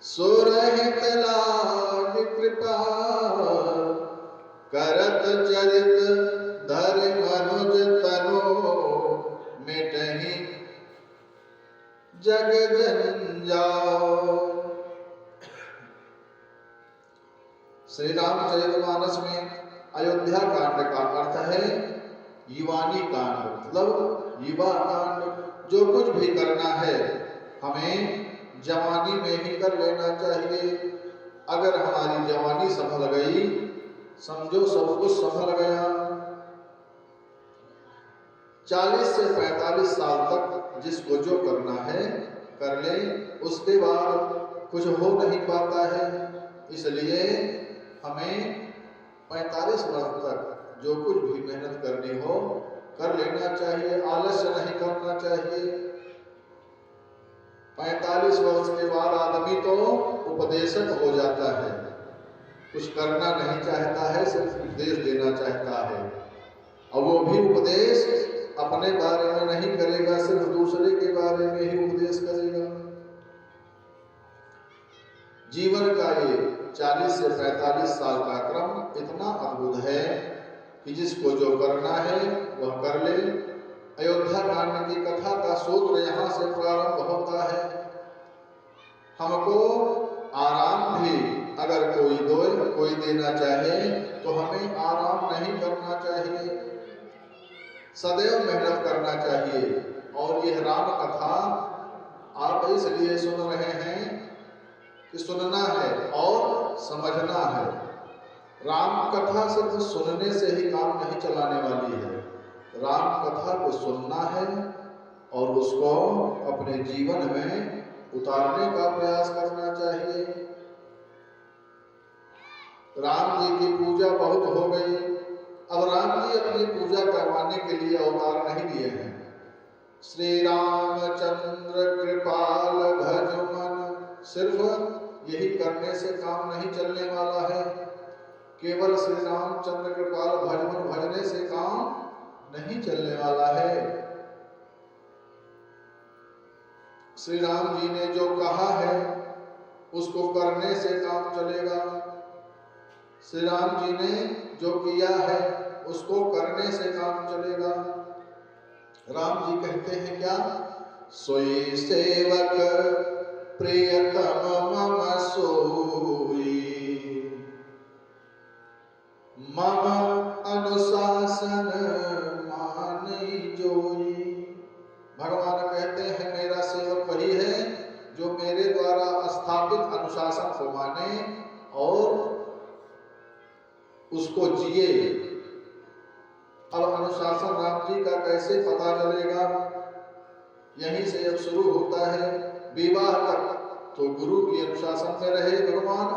सुरहित लाग कृपा करत चरित धर मनुज तनो मिटहि जग जंजाल। श्री रामचरितमानस में अयोध्या कांड का अर्थ है युवानी कांड, मतलब युवा कांड। जो कुछ भी करना है हमें जवानी में ही कर लेना चाहिए। अगर हमारी जवानी सफल गई, समझो सब कुछ सफल गया। 40 से 45 साल तक जिसको जो करना है कर ले, उसके बाद कुछ हो नहीं पाता है। इसलिए हमें 45 वर्ष तक जो कुछ भी मेहनत करनी हो कर लेना चाहिए, आलस्य नहीं करना चाहिए। 45 वर्ष के बाद आदमी तो उपदेशक हो जाता है, कुछ करना नहीं चाहता है, सिर्फ उपदेश देना चाहता है। और वो भी उपदेश अपने बारे में नहीं करेगा, सिर्फ दूसरे के बारे में ही उपदेश करेगा। जीवन का ये 40 से 45 साल का क्रम इतना अद्भुत है कि जिसको जो करना है वह कर ले। अयोध्या कांड की कथा का सूत्र यहाँ से प्रारंभ होता है। हमको आराम भी अगर कोई देना चाहे तो हमें आराम नहीं करना चाहिए, सदैव मेहनत करना चाहिए। और यह राम कथा आप इसलिए सुन रहे हैं कि सुनना है और समझना है। राम कथा सिर्फ सुनने से ही काम नहीं चलाने वाली है। राम कथा को सुनना है और उसको अपने जीवन में उतारने का प्रयास करना चाहिए। राम जी की पूजा बहुत हो गई, अब राम जी अपनी पूजा करवाने के लिए अवतार नहीं लिए हैं। श्री रामचंद्र कृपाल भज मन, सिर्फ यही करने से काम नहीं चलने वाला है। केवल श्री रामचंद्र कृपाल भज मन भजने से काम नहीं चलने वाला है। श्री राम जी ने जो कहा है उसको करने से काम चलेगा। श्री राम जी ने जो किया है उसको करने से काम चलेगा। राम जी कहते हैं क्या? सोई सेवक प्रियतम मम सोई, मम अनुशासन माने जोई। भगवान कहते हैं मेरा सेवक वही है जो मेरे द्वारा स्थापित अनुशासन को माने और उसको जिए। अब अनुशासन राम जी का कैसे पता चलेगा? यहीं से अब शुरू होता है। विवाह तक तो गुरु की अनुशासन में रहे भगवान,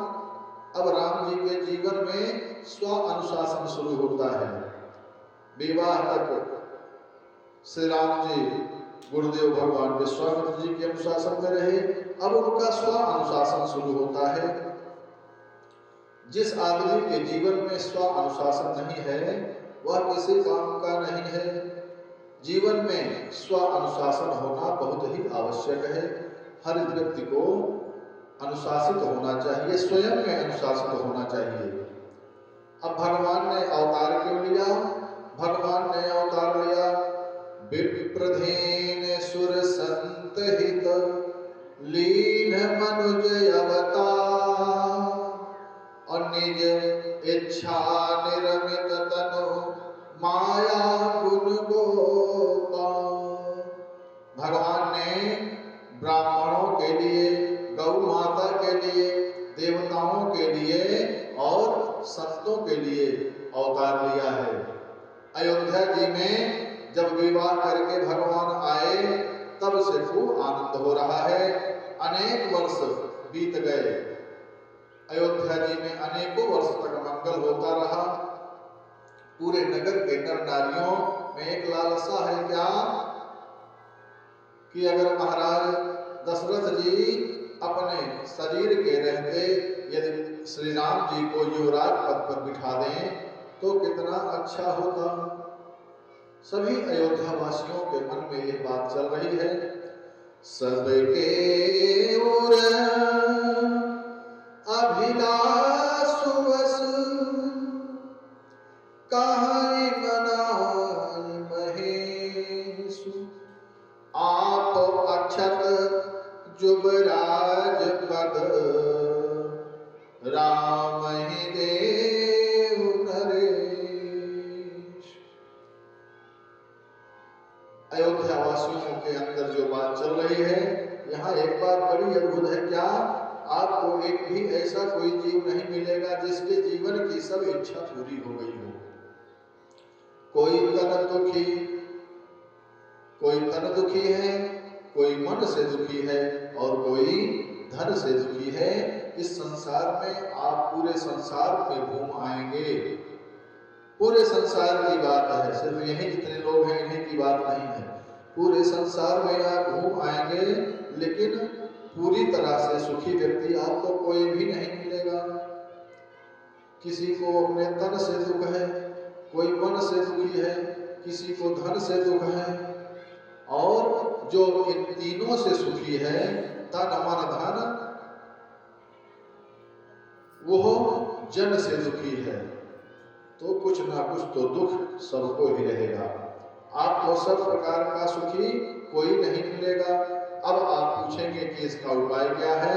अब राम जी के जीवन में स्व अनुशासन शुरू होता है। विवाह तक श्री राम जी गुरुदेव भगवान विश्वामित्र जी के अनुशासन में रहे, अब उनका स्व अनुशासन शुरू होता है। जिस आदमी के जीवन में स्व अनुशासन नहीं है वह किसी काम का नहीं है। जीवन में स्व अनुशासन होना बहुत ही आवश्यक है। हर व्यक्ति को अनुशासित होना चाहिए, स्वयं में अनुशासित होना चाहिए। अब भगवान ने अवतार क्यों लिया? भगवान ने अवतार लिया विप्रधेन सुर संत हित लीन मनुज अवतार, और निज इच्छा निरमित तनु माया गुण गोपाल। भगवान ने ब्राह्मणों के लिए, गौ माता के लिए, देवताओं के लिए और संतों के लिए अवतार लिया है। अयोध्या जी में जब विवाह करके भगवान आए तब से खूब आनंद हो रहा है। अनेक वर्ष बीत गए, अयोध्या जी में अनेकों वर्ष तक मंगल होता रहा। पूरे नगर के नर नारियों में एक लालसा है क्या कि अगर महाराज दशरथ जी अपने शरीर के रहते यदि श्री राम जी को युवराज पद पर बिठा दें तो कितना अच्छा होता। सभी अयोध्या वासियों के मन में यह बात चल रही है। सबके उर राजपद राम ही देव नरेश। अयोध्या वासियों के अंदर जो बात चल रही है, यहाँ एक बात बड़ी अद्भुत है। क्या आपको एक भी ऐसा कोई जीव नहीं मिलेगा जिसके जीवन की सब इच्छा पूरी हो गई हो? कोई तन दुखी है, कोई मन से दुखी है और कोई धन से दुखी है। इस संसार में आप पूरे संसार में घूम आएंगे। पूरे संसार की बात है, सिर्फ यही जितने लोग हैं इन्हीं की बात नहीं है। पूरे संसार में आप घूम आएंगे, लेकिन पूरी तरह से सुखी व्यक्ति आपको कोई भी नहीं मिलेगा। किसी को अपने तन से दुख है, कोई मन से दुखी है, किसी को धन से दुख है, और जो इन तीनों से सुखी है, तन मन धन, वो जन से दुखी है। तो कुछ ना कुछ तो दुख सबको ही रहेगा। आपको सब प्रकार का सुखी कोई नहीं मिलेगा। अब आप पूछेंगे कि इसका उपाय क्या है?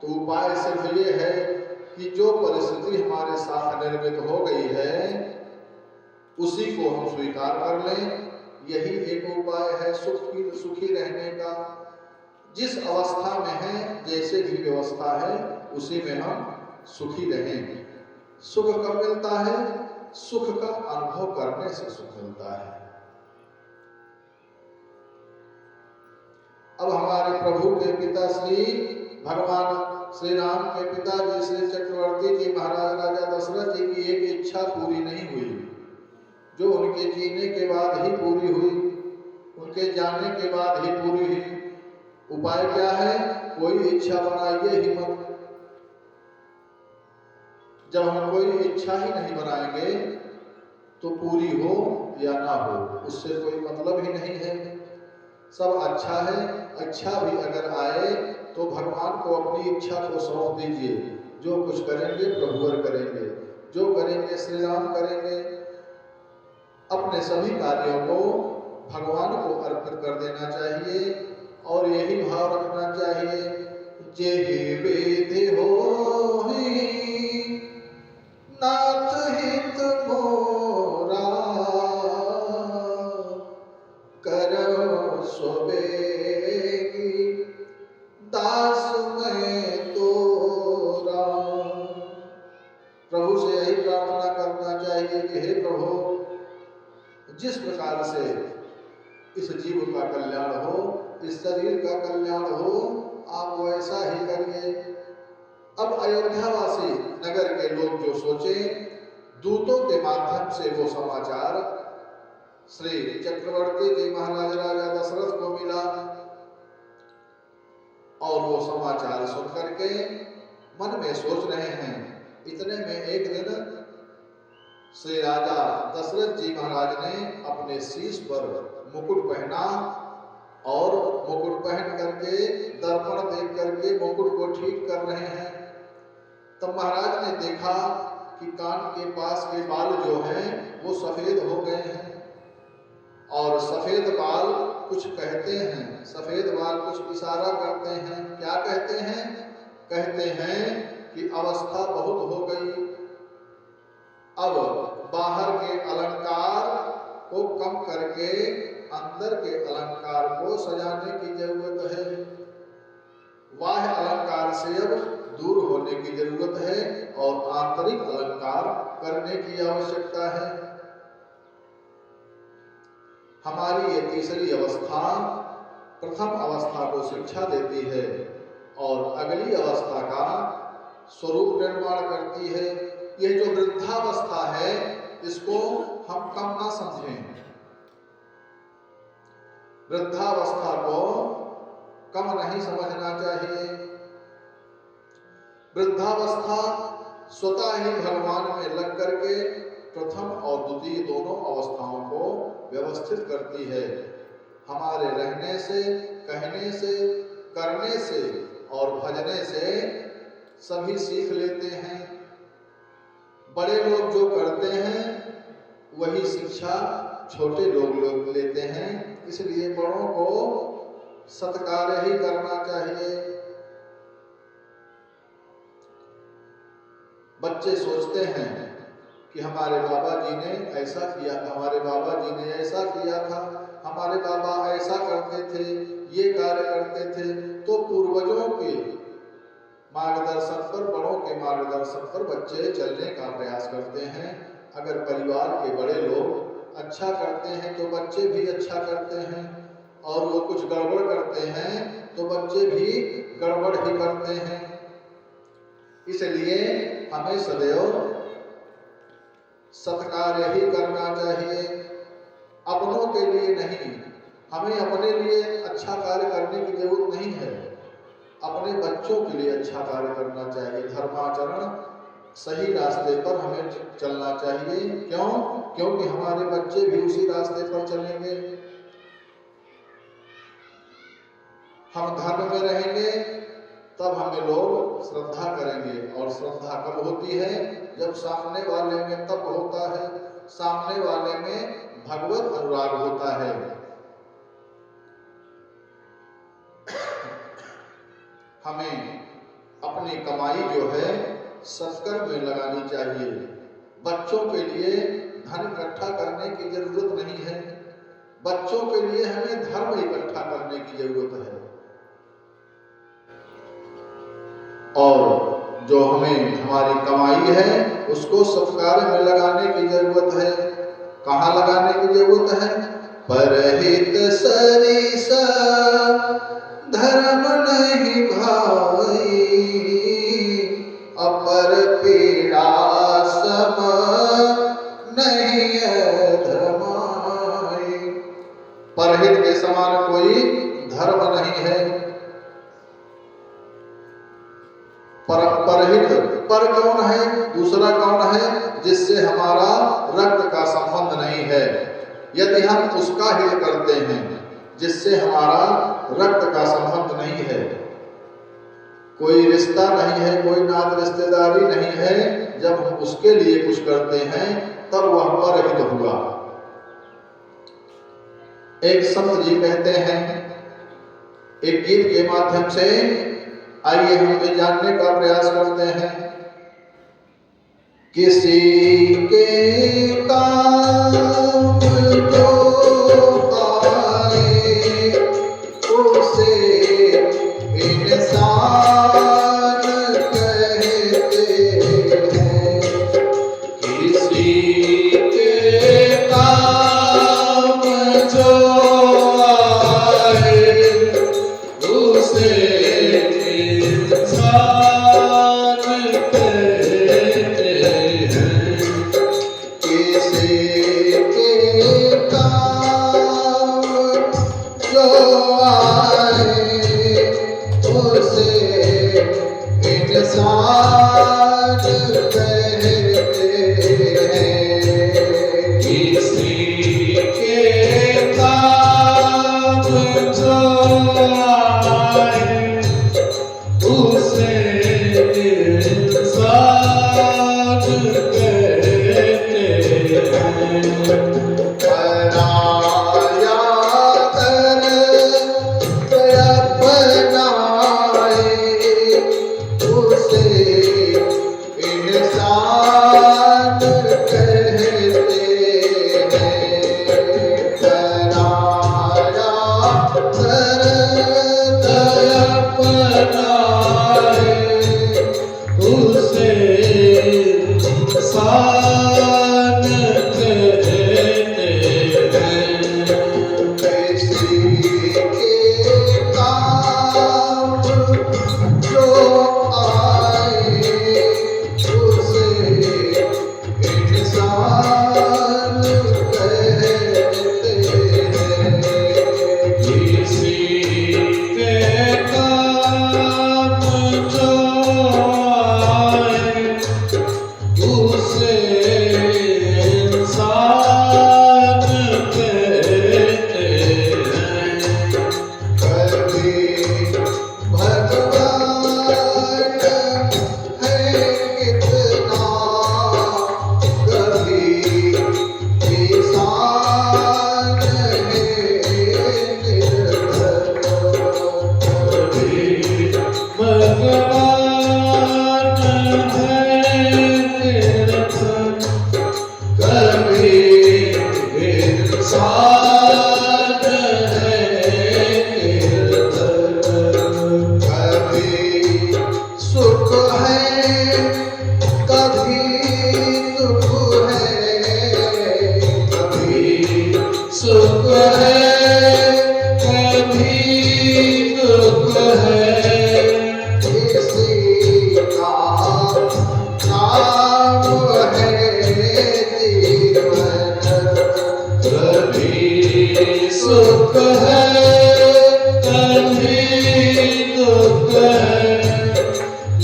तो उपाय सिर्फ ये है कि जो परिस्थिति हमारे साथ निर्मित हो गई है उसी को हम स्वीकार कर लें। यही एक उपाय है सुखी रहने का। जिस अवस्था में है, जैसे भी व्यवस्था है, उसी में हम सुखी रहें। सुख कब मिलता है? सुख का अनुभव करने से सुख मिलता है। अब हमारे प्रभु के पिता श्री भगवान श्री राम के पिताजी श्री चक्रवर्ती जी महाराज राजा दशरथ जी की एक इच्छा पूरी नहीं हुई, जो उनके जीने के बाद ही पूरी हुई, उनके जाने के बाद ही पूरी हुई। उपाय क्या है? कोई इच्छा बनाइए ही मत। जब हम कोई इच्छा ही नहीं बनाएंगे तो पूरी हो या ना हो उससे कोई मतलब ही नहीं है। सब अच्छा है, अच्छा भी अगर आए तो भगवान को अपनी इच्छा को सौंप दीजिए। जो कुछ करेंगे प्रभुवर करेंगे, जो करेंगे श्री राम करेंगे। अपने सभी कार्यों को भगवान को अर्पित कर देना चाहिए और यही भाव रखना चाहिए, जेहि विधि होहि नाथ हित मोरा, करो सो बेगी दास मैं तोरा। प्रभु से यही प्रार्थना करना चाहिए कि हे प्रभु, जिस प्रकार से इस जीव का कल्याण हो, इस शरीर का कल्याण हो, आप वैसा ही करिए। अब अयोध्यावासी नगर के लोग जो सोचे, दूतों के माध्यम से वो समाचार श्री चक्रवर्ती जी महाराज राजा दशरथ को मिला और वो समाचार सुन करके मन में सोच रहे हैं। इतने में एक दिन श्री राजा दशरथ जी महाराज ने अपने शीश पर मुकुट पहना और मुकुट पहन करके दर्पण देख करके मुकुट को ठीक कर रहे हैं। तब महाराज ने देखा कि कान के पास के बाल जो हैं वो सफेद हो गए हैं और सफेद बाल कुछ कहते हैं, सफेद बाल कुछ इशारा करते हैं। क्या कहते हैं? कहते हैं कि अवस्था बहुत हो गई, अब बाहर के अलंकार को कम करके अंदर के अलंकार को सजाने की जरूरत है। बाह्य अलंकार से अब दूर होने की जरूरत है और आंतरिक अलंकार करने की आवश्यकता है। हमारी ये तीसरी अवस्था प्रथम अवस्था को शिक्षा देती है और अगली अवस्था का स्वरूप निर्माण करती है। ये जो वृद्धावस्था है इसको हम कम ना समझें। वृद्धावस्था को कम नहीं समझना चाहिए। वृद्धावस्था स्वतः ही भगवान में लग करके प्रथम और द्वितीय दोनों अवस्थाओं को व्यवस्थित करती है। हमारे रहने से, कहने से, करने से और भजने से सभी सीख लेते हैं। बड़े लोग जो करते हैं वही शिक्षा छोटे लोग लेते हैं। इसलिए बड़ों को सत्कार ही करना चाहिए। बच्चे सोचते हैं कि हमारे बाबा जी ने ऐसा किया, हमारे बाबा जी ने ऐसा किया था, हमारे बाबा ऐसा करते थे, ये कार्य करते थे। तो पूर्वजों के मार्गदर्शन पर, बड़ों के मार्गदर्शन पर बच्चे चलने का प्रयास करते हैं। अगर परिवार के बड़े लोग अच्छा करते हैं तो बच्चे भी अच्छा करते हैं, और वो कुछ गड़बड़ करते हैं तो बच्चे भी गड़बड़ ही करते हैं। इसलिए हमें सदैव सत्कार्य ही करना चाहिए, अपनों के लिए नहीं। हमें अपने लिए अच्छा कार्य करने की जरूरत नहीं है, अपने बच्चों के लिए अच्छा कार्य करना चाहिए। धर्माचरण, सही रास्ते पर हमें चलना चाहिए। क्यों? क्योंकि हमारे बच्चे भी उसी रास्ते पर चलेंगे। हम धर्म में रहेंगे तब हमें लोग श्रद्धा करेंगे, और श्रद्धा कब होती है? जब सामने वाले में तप होता है, सामने वाले में भगवत अनुराग होता है। हमें अपनी कमाई जो है सत्कर्म में लगानी चाहिए। बच्चों के लिए धन इकट्ठा करने की जरूरत नहीं है, बच्चों के लिए हमें धर्म इकट्ठा करने की जरूरत है। और जो हमें हमारी कमाई है उसको सत्कार्य में लगाने की जरूरत है। कहाँ लगाने की जरूरत है? परहित सरिसा धर्म नहीं भाई, अपर पीड़ा सम नहीं धर्माई। परहित के समान कोई धर्म नहीं है। परहित पर कौन है? दूसरा कौन है? जिससे हमारा रक्त का संबंध नहीं है। यदि हम उसका हित करते हैं जिससे हमारा रक्त का संबंध नहीं है, कोई रिश्ता नहीं है, कोई नात रिश्तेदारी नहीं है, जब हम उसके लिए कुछ करते हैं तब वह परहित हुआ। एक संत जी कहते हैं, एक गीत के माध्यम से आइए हम ये जानने का प्रयास करते हैं। किसी के काम जो आए उसे इंसान कहते हैं। किसी के काम जो आए उसे किसी के काम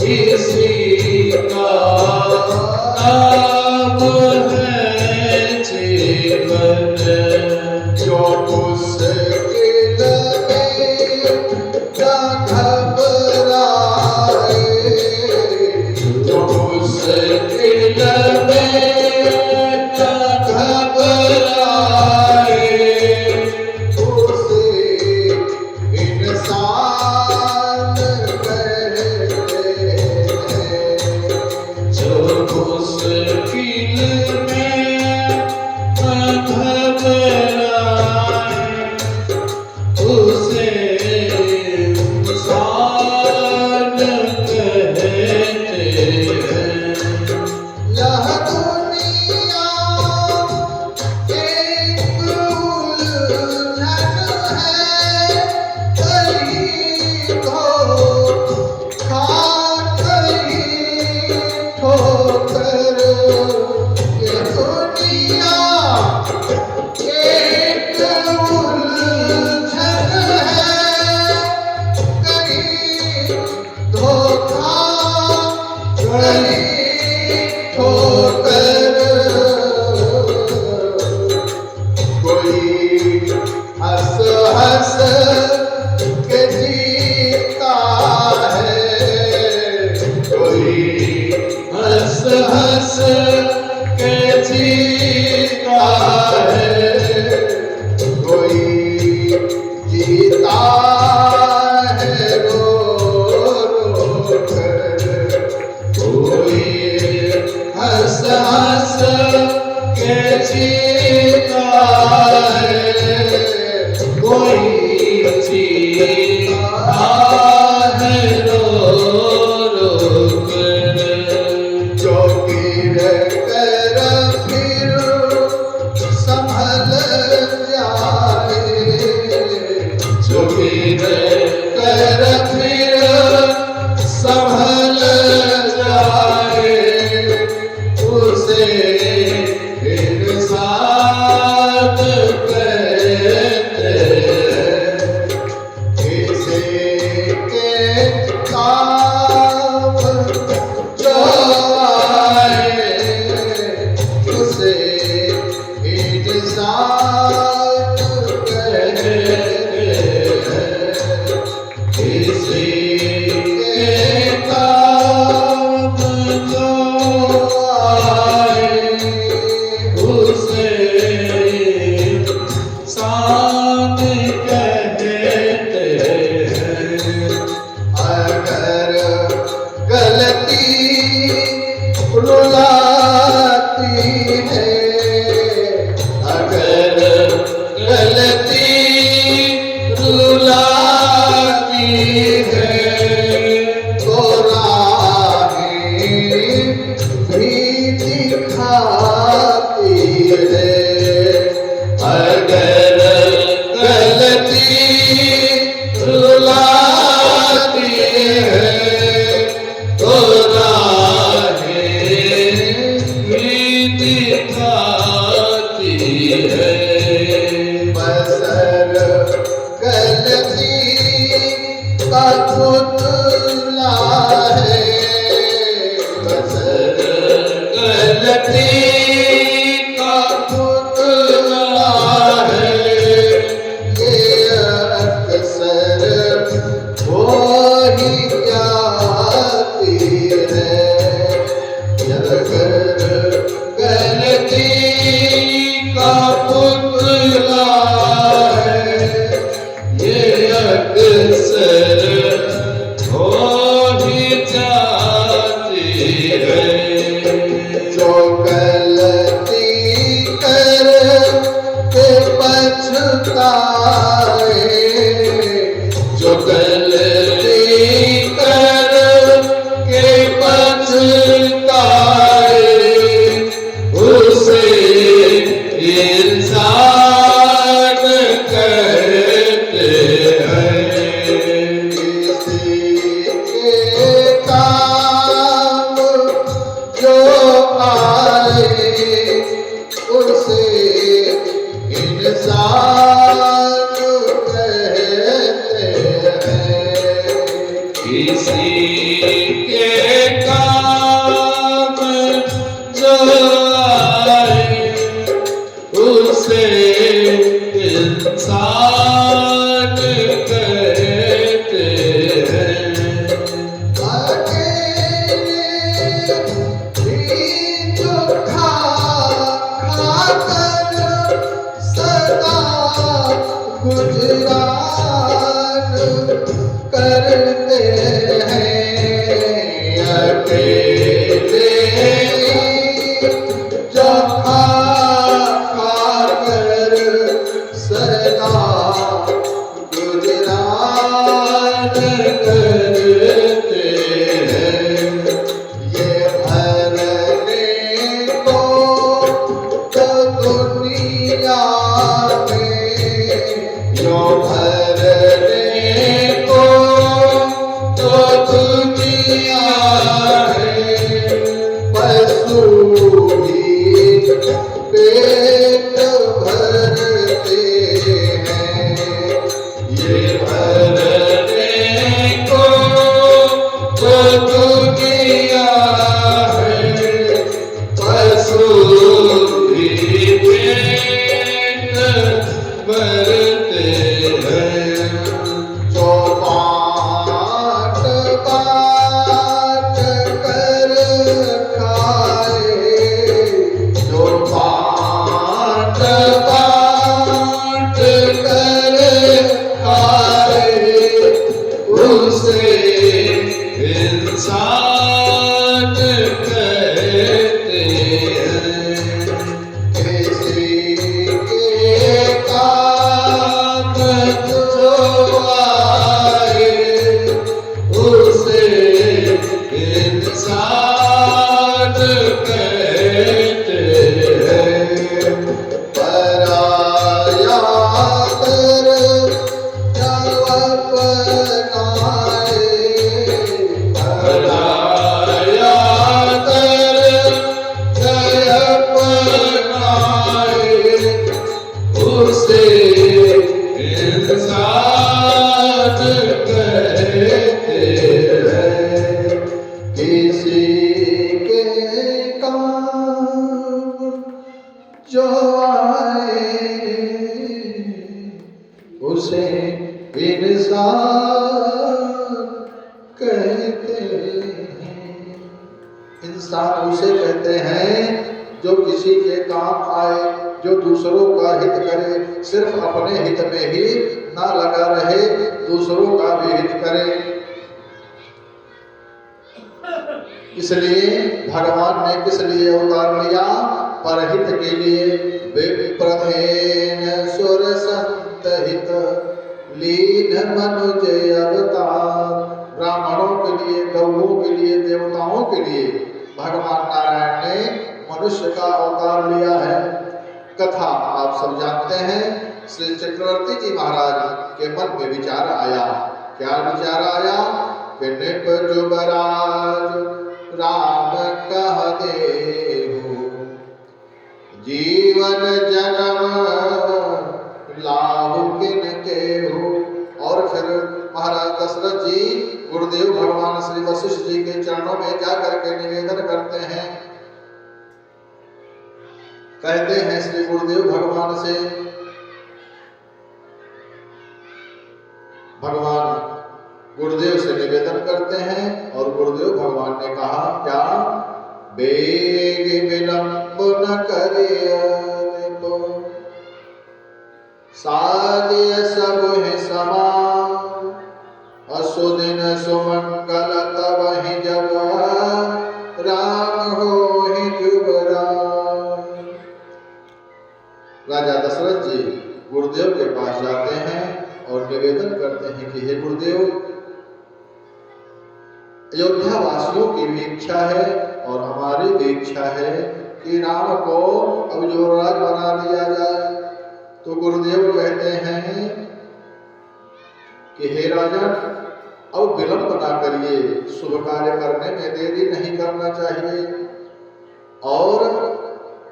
इसी का नाम है जीवन। जो मुश्किल में न घबराए, जो मुश्किल में न घबराए, उसे इंसान कहते हैं। जो मुश्किल में न घबराए, उसे इंसान कहते हैं। यह दुनिया एक उलझन है, कहीं धोखा कहीं ठोकर। ये दुनिया एक उलझन है, कहीं धोखा कहीं ठोकर। कोई हंस हंस के जीता है, कोई हंस हंस के जीता है, कोई जीता है रो रो कर। कोई हंस हंस के जीता है, कोई जीता है रो रो कर। जो गिर कर फिर संभल जाए, जो गिर कर फिर संभल जाए, उसे इंसान कहते हैं। इसी के काम जो आए, उसे इंसान कहते हैं। इसी के काम जो आए, उसे इंसान कहते हैं। अगर गलती रुलाती है, अगर गलती रुलाती है, तो राहें भी दिखाती है। अगर गलती रुलाती है, तो राहें भी दिखाती है। बसर गलती का पुतला है, बसर गलती का पुतला है। ये अक्सर हो ही जाती है। अगर गलती का पुतला है, ये अक्सर हो ही जाती है। जो गलती कर के पछताए, जो गलती कर के पछताए, उसे इंसान कहते हैं। किसी के काम इंसान उसे कहते हैं जो किसी के काम आए, जो दूसरों का हित करे, सिर्फ अपने हित में ही ना लगा रहे, दूसरों का भी हित करे। इसलिए भगवान ने किस लिए अवतार लिया? परहित के लिए। विप्रधेन सुर संत हित लीन मनुज अवतार। ब्राह्मणों के लिए, गौओं के लिए, देवताओं के लिए भगवान नारायण ने मनुष्य का अवतार लिया है। कथा आप सब जानते हैं। श्री चक्रवर्ती जी महाराज के मन में विचार आया। क्या विचार आया? कि निप जुबराज राम कह देहु, जीवन जन्म लाभ किन केहु। और फिर महाराज दशरथ जी गुरुदेव भगवान श्री वशिष्ठ जी के चरणों में जाकर के निवेदन करते हैं, कहते हैं श्री गुरुदेव भगवान से, भगवान गुरुदेव से निवेदन करते हैं और गुरुदेव भगवान ने कहा क्या? बेग विलंब न करिय साजिय सब है समान, असुदिन सुमंगल तब ही जब राम हो ही जुबराज। राजा दशरथ जी गुरुदेव के पास जाते हैं और निवेदन करते हैं कि हे गुरुदेव, अयोध्या वासियों की भी इच्छा है और हमारी भी इच्छा है कि राम को अब युवराज बना दिया जाए। तो गुरुदेव कहते हैं कि हे राजन, अब विलंब ना करिए, शुभ कार्य करने में देरी नहीं करना चाहिए और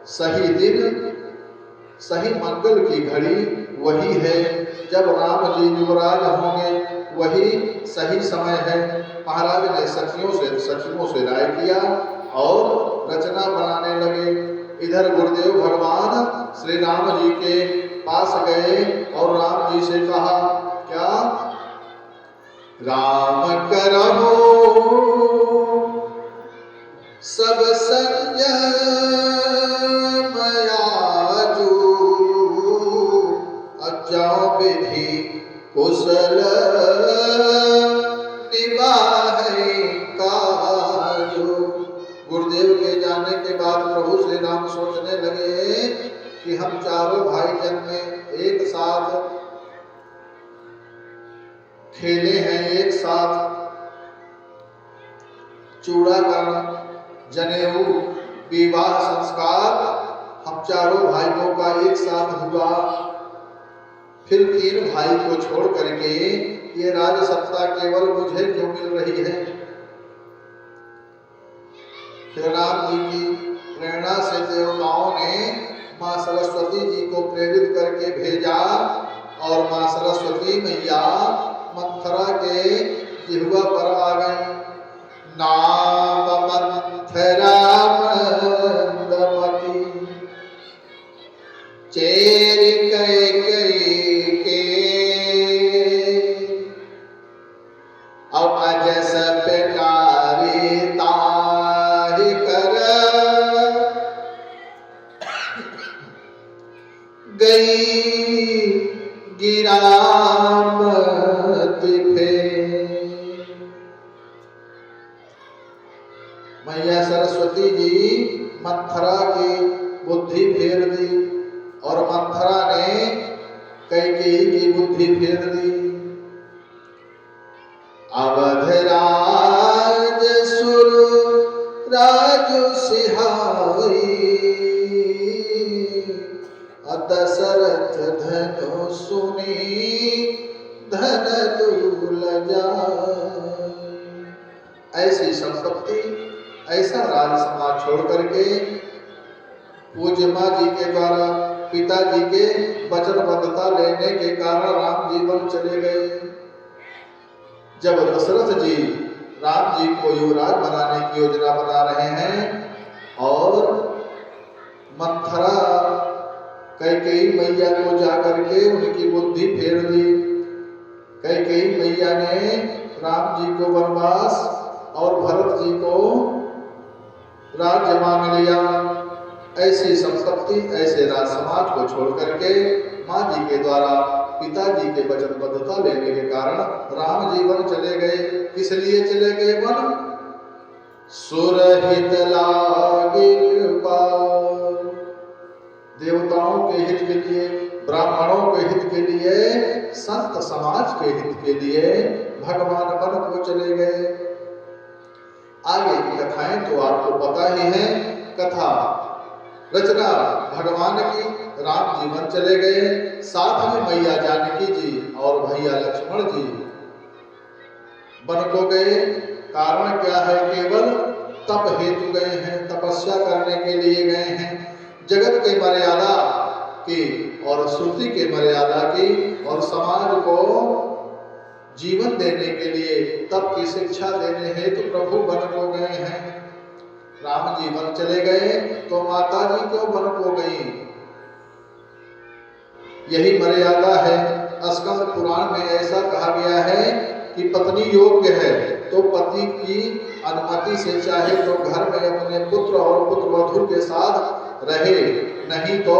सही दिन, सही मंगल की घड़ी वही है जब राम जी युवराज होंगे। वही सही समय है। महाराज ने सखियों से राय किया और रचना बनाने लगे। इधर गुरुदेव भगवान श्री राम जी के पास गए और राम जी से कहा, क्या? राम करहु सब संयम आजू, अज्ञान विधि कुशल निभाए काजू। गुरुदेव के जाने के बाद प्रभु श्री राम सोचने लगे कि हम चारों भाईजन में एक साथ खेले हैं, एक साथ चूड़ाकरण, जनेऊ, विवाह संस्कार हम चारों भाइयों का एक साथ हुआ। फिर 3 भाई को छोड़ करके ये राज सत्ता केवल मुझे क्यों मिल रही है? फिर राम जी की प्रेरणा से देवताओं ने माँ सरस्वती जी को प्रेरित करके भेजा और माँ सरस्वती मैया मंथरा के जिह्वा पर आ गई। नाम मंथरा मंदमती, चेर कई के अब अजस पेटारी ताहि कर गई गिरामति फेर। मैया सरस्वती जी मंथरा की बुद्धि फेर दी और मंथरा ने कैकेयी की बुद्धि फेर दी। अवधराज सुर राजु सिहाई, दशरथ धनु सुनी धन दूल जाए। ऐसी संपत्ति, ऐसा राज समाज छोड़ करके पूज्य माँ जी के द्वारा पिताजी के वचनबद्धता लेने के कारण राम जी वन चले गए। जब दशरथ जी राम जी को युवराज बनाने की योजना बना रहे हैं और मंथरा कैकेयी मैया को जाकर के उनकी बुद्धि फेर दी। कैकेयी मैया ने राम जी को वनवास और भरत जी को राज्य मांग लिया। ऐसी संपत्ति, ऐसे राज समाज को छोड़ करके माँ जी के द्वारा पिताजी के वचनबद्धता लेने के कारण राम जी वन चले गए। किस लिए चले गए वन? सुरहित लागी कृपा, देवताओं के हित के लिए, ब्राह्मणों के हित के लिए, संत समाज के हित के लिए भगवान वन को चले गए। आगे की कथाएं तो आपको पता ही है। कथा रचना भगवान की, राम जी वन चले गए, साथ में मैया जानकी जी और भैया लक्ष्मण जी वन को गए। कारण क्या है? केवल तप हेतु गए हैं, तपस्या करने के लिए गए हैं। जगत के मर्यादा की और श्रुति के मर्यादा की और समाज को जीवन देने के लिए तप की शिक्षा देने हेतु प्रभु वन को गए हैं। राम जी वन चले गए तो माता जी क्यों वन को गई? यही मर्यादा है। स्कंद पुराण में ऐसा कहा गया है कि पत्नी योग्य है तो पति की अनुमति से चाहे तो घर में अपने पुत्र और पुत्रवधू के साथ रहे, नहीं तो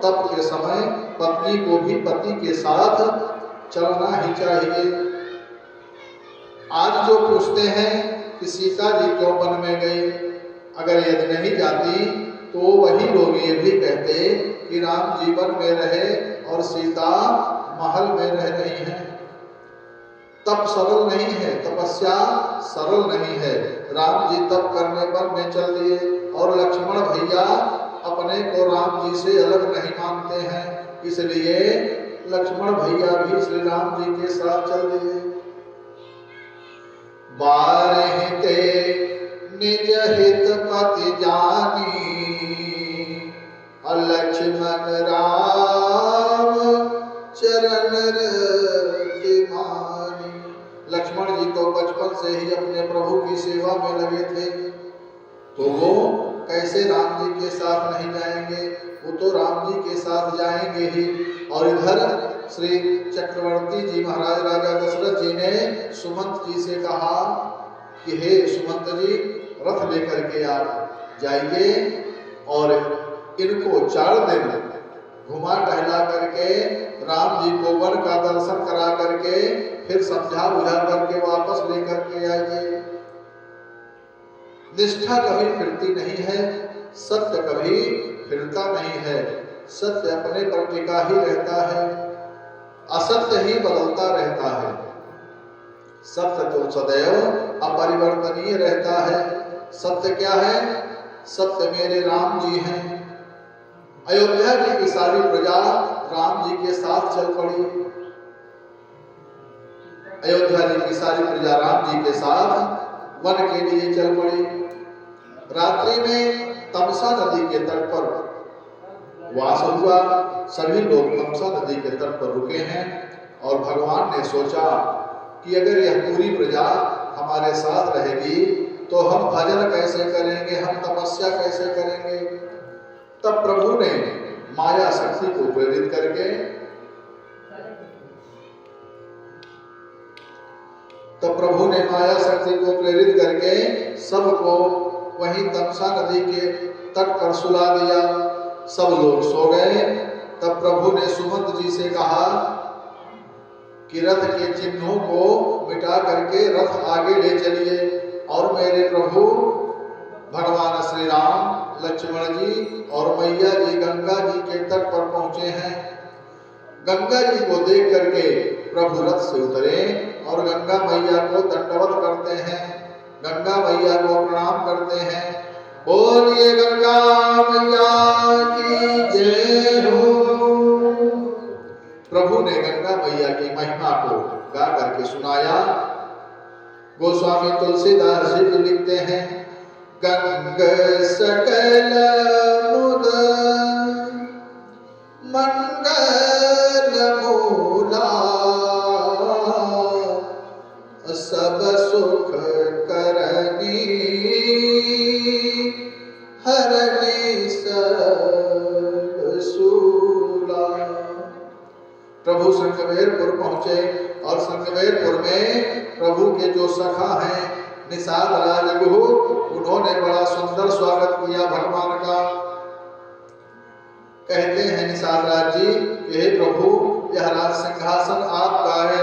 तप के समय पत्नी को भी पति के साथ चलना ही चाहिए। आज जो पूछते हैं कि सीता जी क्यों वन में गई, अगर यदि नहीं जाती तो वही लोग ये भी कहते कि राम जीवन में रहे और सीता महल में रह रही है। तप सरल नहीं है, तपस्या सरल नहीं है। राम जी तप करने वन में चल दिए और लक्ष्मण भैया अपने को राम जी से अलग नहीं मानते हैं, इसलिए लक्ष्मण भैया भी श्री राम जी के साथ चल दिए। बारहते निज हित पति जानी, लक्ष्मण राम चरण रति मानी। बचपन से ही अपने प्रभु की सेवा में लगे थे, तो वो कैसे राम जी के साथ नहीं जाएंगे? वो तो राम जी के साथ जाएंगे ही। और इधर श्री चक्रवर्ती जी महाराज राजा दशरथ जी ने सुमंत जी से कहा कि हे सुमंत जी, रथ लेकर के आप जाइए और इनको 4 दिन घुमा टहला करके राम जी को वन का दर्शन करा करके फिर समझा बुझा करके वापस लेकर के आइए। निष्ठा कभी फिरती नहीं है, सत्य कभी फिरता नहीं है। सत्य अपने पर टिका ही रहता है, असत्य ही बदलता रहता है। सत्य तो सदैव अपरिवर्तनीय रहता है। सत्य क्या है? सत्य मेरे राम जी हैं। अयोध्या की सारी प्रजा राम जी के साथ चल पड़ी। अयोध्या की सारी प्रजा राम जी के साथ वन के लिए चल पड़ी। रात्रि में तमसा नदी के तट पर वास हुआ। सभी लोग तमसा नदी के तट पर रुके हैं और भगवान ने सोचा कि अगर यह पूरी प्रजा हमारे साथ रहेगी तो हम भजन कैसे करेंगे, हम तपस्या कैसे करेंगे। तब प्रभु ने माया शक्ति को प्रेरित करके सबको वहीं तमसा नदी के तट पर सुला दिया। सब लोग सो गए। तब प्रभु ने सुमंत जी से कहा कि रथ के चिन्हों को मिटा करके रथ आगे ले चलिए और मेरे प्रभु भगवान श्री राम, लक्ष्मण जी और मैया जी गंगा जी के तट पर पहुंचे हैं। गंगा जी को देख करके प्रभु रथ से उतरे और गंगा मैया को दंडवत करते हैं, गंगा मैया को प्रणाम करते हैं। बोलिए गंगा मैया की जय हो। प्रभु ने गंगा मैया की महिमा को गा करके सुनाया। गोस्वामी तुलसीदास जी लिखते हैं, गंग सकल मुद मंगल मूला, सब सुख करनी हरणी सब सूला। प्रभु संगमेरपुर पहुंचे और संगमेरपुर में प्रभु के जो सखा हैं निषाद राजगुरु, उन्होंने बड़ा सुंदर स्वागत किया भगवान का। कहते हैं निषाद राज जी, हे प्रभु, यह राज सिंहासन आपका है।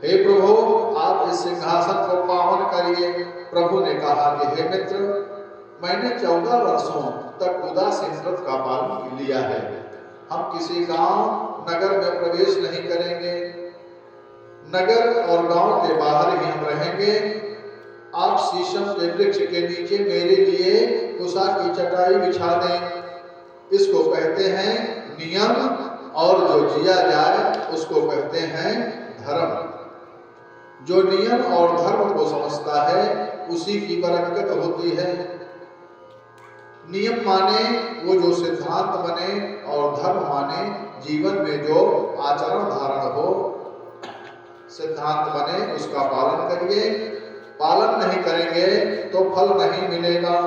हे प्रभु, आप इस सिंहासन को पावन करिए। प्रभु ने कहा कि हे मित्र, मैंने 14 वर्षों तक उदासीन व्रत का पालन लिया है। हम किसी गांव नगर में प्रवेश नहीं करेंगे, नगर और गांव के बाहर ही हम रहेंगे। आप शीशम के वृक्ष के नीचे मेरे लिए उषा की चटाई बिछा दें। इसको कहते हैं नियम, और जो जिया जाए उसको कहते हैं धर्म। जो नियम और धर्म को समझता है उसी की बरकत होती है। नियम माने वो जो सिद्धांत बने, और धर्म माने जीवन में जो आचरण धारण हो। सिद्धांत बने उसका पालन करिए, पालन नहीं करेंगे तो फल नहीं मिलेगा।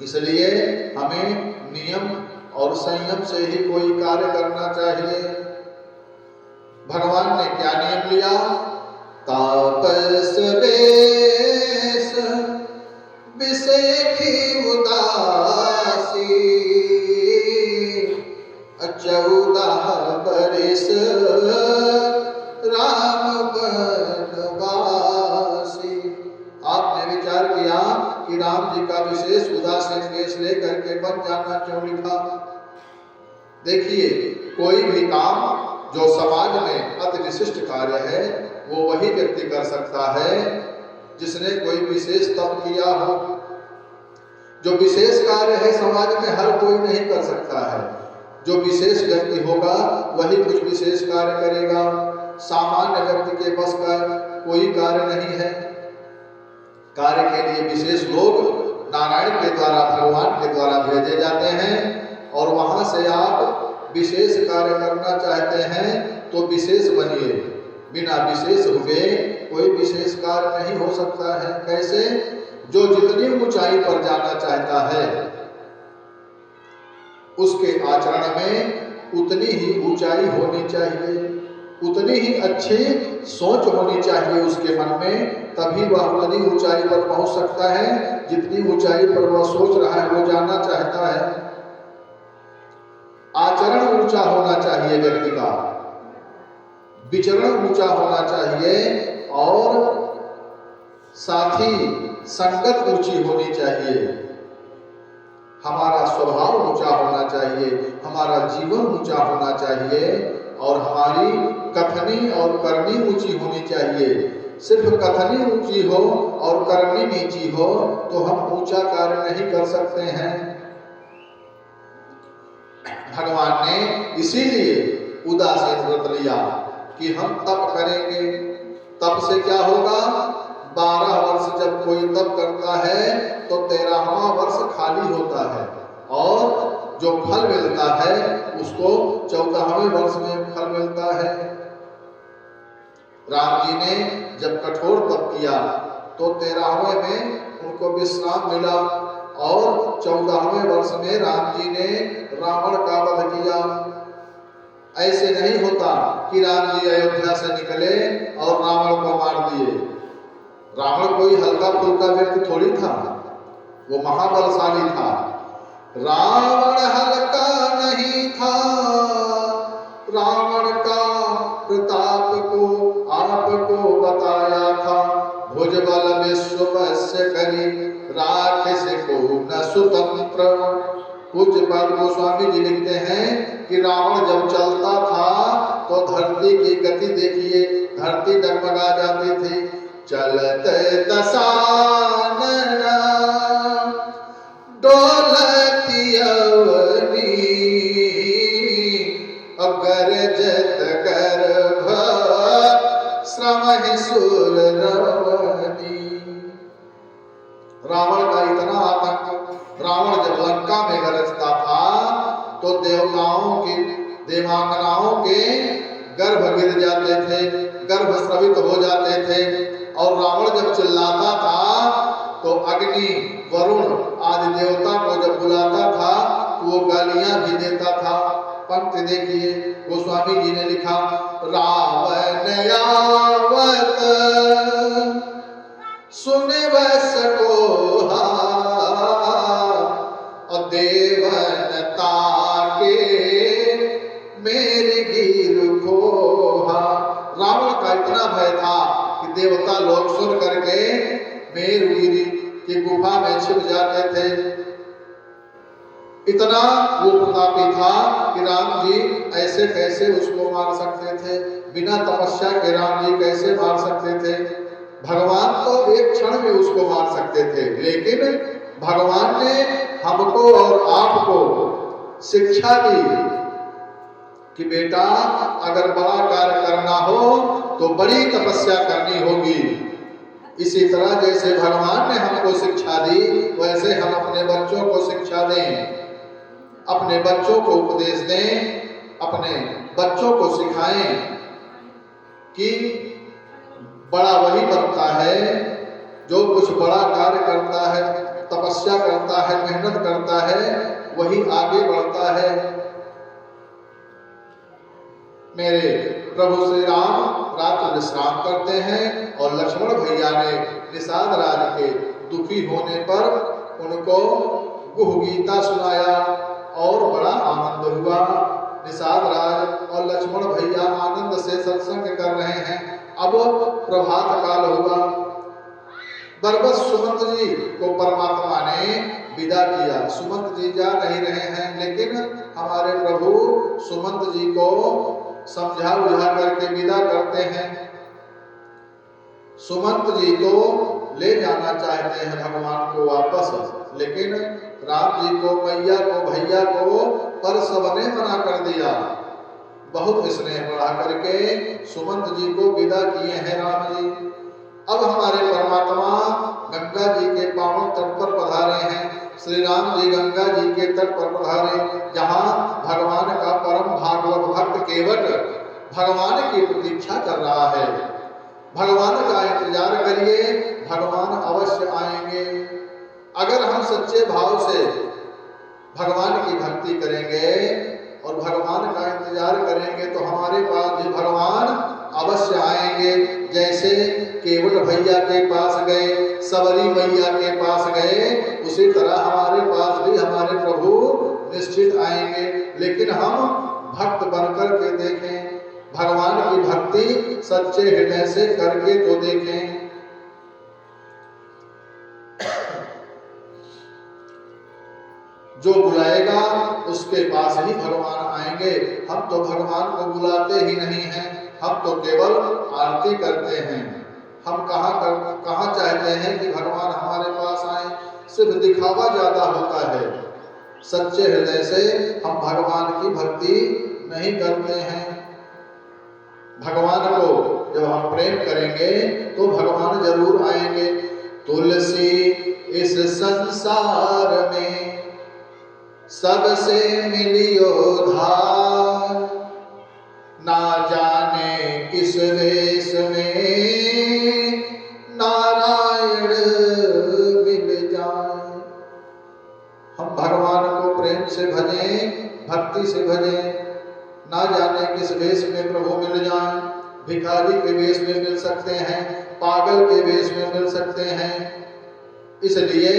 इसलिए हमें नियम और संयम से ही कोई कार्य करना चाहिए। भगवान ने क्या नियम लिया? तापस वेश विसेखी उदासी, 14 बरिस राम बनवासी। आपने विचार किया कि राम जी का विशेष उदासीन वेश लेकर के बन जाना क्यों लिखा? देखिए, कोई भी काम जो समाज में अति विशिष्ट कार्य है वो वही व्यक्ति कर सकता है जिसने कोई विशेष तप किया हो। जो विशेष कार्य है समाज में हर कोई नहीं कर सकता है। जो विशेष व्यक्ति होगा वही कुछ विशेष कार्य करेगा। सामान्य व्यक्ति के बस का कोई कार्य नहीं है। कार्य के लिए विशेष लोग नारायण के द्वारा, भगवान के द्वारा भेजे जाते हैं, और वहां से आप विशेष कार्य करना चाहते हैं तो विशेष बनिए। बिना विशेष हुए कोई विशेष कार्य नहीं हो सकता है। कैसे? जो जितनी ऊंचाई पर जाना चाहता है उसके आचरण में उतनी ही ऊंचाई होनी चाहिए, उतनी ही अच्छी सोच होनी चाहिए उसके मन में, तभी वह उतनी ऊंचाई पर पहुंच सकता है जितनी ऊंचाई पर वह सोच रहा है, वो जाना चाहता है। आचरण ऊंचा होना चाहिए व्यक्ति का, विचरण ऊंचा होना चाहिए और साथ ही संगत ऊंची होनी चाहिए। हमारा स्वभाव ऊंचा होना चाहिए, हमारा जीवन ऊंचा होना चाहिए और हमारी कथनी और करनी ऊंची होनी चाहिए। सिर्फ कथनी ऊंची हो और करनी नीची हो तो हम ऊंचा कार्य नहीं कर सकते हैं। भगवान ने इसीलिए उदासीन व्रत लिया कि हम तप करेंगे। तप से क्या होगा? 12 वर्ष जब कोई तप करता है तो 13वां वर्ष खाली होता है और जो फल मिलता है उसको 14वें वर्ष में फल मिलता है। राम जी ने जब कठोर तप किया तो 13वें में उनको विश्राम मिला और 14वें वर्ष में राम जी ने रावण का वध किया। ऐसे नहीं होता कि राम जी अयोध्या से निकले और रावण को मार दिए। रावण कोई हल्का फुल्का व्यक्ति थोड़ी था, वो महाबलशाली था। रावण हल्का नहीं था, रावण का प्रताप को आपको बताया था। भुजबल विश्ववस्य करी राक्षस को न स्वतंत्र। पूज्य पाद गोस्वामी जी लिखते हैं कि रावण जब चलता था तो धरती की गति देखिए, धरती डगमगा जाती थी। चलत दशानन डोलती अवनी, गरजत गर्भ श्रमहि सुर रवनी। रावण का इतना आतंक। रावण जब लंका में गरजता था तो देवताओं की देवांगनाओं के गर्भ गिर जाते थे, गर्भ स्रवित हो जाते थे। और रावण जब चिल्लाता था तो अग्नि, वरुण आदि देवता को जब बुलाता था तो वो गालियां भी देता था। पंक्ति देखिए, गोस्वामी जी ने लिखा, रावण यावत सुने बस को और देवन ताके मेरे गिर खोहा। रावण का इतना भय था कि देवता लोग सुन करके मेरुगिरी की गुफा में छिप जाते थे। इतना वो प्रतापी था कि राम जी ऐसे कैसे उसको मार सकते थे? बिना तपस्या के राम जी कैसे मार सकते थे? भगवान तो एक क्षण में उसको मार सकते थे, लेकिन भगवान ने हमको और आपको शिक्षा दी कि बेटा अगर बड़ा कार्य करना हो तो बड़ी तपस्या करनी होगी। इसी तरह जैसे भगवान ने हमको शिक्षा दी वैसे हम अपने बच्चों को शिक्षा दें, अपने बच्चों को उपदेश दें, अपने बच्चों को सिखाएं कि बड़ा वही बनता है जो कुछ बड़ा कार्य करता है, तपस्या करता है, मेहनत करता है, वही आगे बढ़ता है। मेरे प्रभु श्री राम रात विश्राम करते हैं और लक्ष्मण भैया ने निषाद राज के दुखी होने पर उनको गुह गीता सुनाया और बड़ा आनंद हुआ। निषाद राज और लक्ष्मण भैया आनंद से सत्संग कर रहे हैं। अब प्रभात काल हुआ। बरबस सुमंत जी को परमात्मा ने विदा किया। सुमंत जी जा नहीं रहे हैं, लेकिन हमारे प्रभु सुमंत जी को समझा बुझा करके विदा करते हैं। सुमंत जी तो ले जाना चाहते हैं भगवान को वापस, लेकिन राम जी को, मैया को, भैया को पर सबने मना कर दिया। बहुत स्नेह बढ़ा करके सुमंत जी को विदा किए हैं राम जी। अब हमारे परमात्मा गंगा जी के पावन तट पर पधारे हैं। श्री राम जी गंगा जी के तट पर पधारे, जहाँ भगवान का परम भागवत भक्त केवट भगवान की प्रतीक्षा कर रहा है। भगवान का इंतजार करिए, भगवान अवश्य आएंगे। अगर हम सच्चे भाव से भगवान की भक्ति करेंगे और भगवान का इंतजार करेंगे तो हमारे पास भी भगवान अवश्य आएंगे। जैसे केवट भैया के पास गए, सबरी मैया के पास गए, उसी तरह हमारे पास भी हमारे प्रभु निश्चित आएंगे। लेकिन हम भक्त बनकर के देखें, भगवान की भक्ति सच्चे हृदय से करके तो देखें। जो बुलाएगा उसके पास ही भगवान आएंगे। हम तो भगवान को बुलाते ही नहीं हैं, हम तो केवल आरती करते हैं। हम कहाँ चाहते हैं कि भगवान हमारे पास आए, सिर्फ दिखावा ज्यादा होता है। सच्चे हृदय से हम भगवान की भक्ति नहीं करते हैं। भगवान को जब हम प्रेम करेंगे तो भगवान जरूर आएंगे। तुलसी इस संसार में सबसे मिलियो धार, ना जाने किस वेश में नारायण मिल जाए। हम भगवान को प्रेम से भजें, भक्ति से भजें। ना जाने किस वेश में प्रभु मिल जाए। भिखारी के वेश में मिल सकते हैं, पागल के वेश में मिल सकते हैं। इसलिए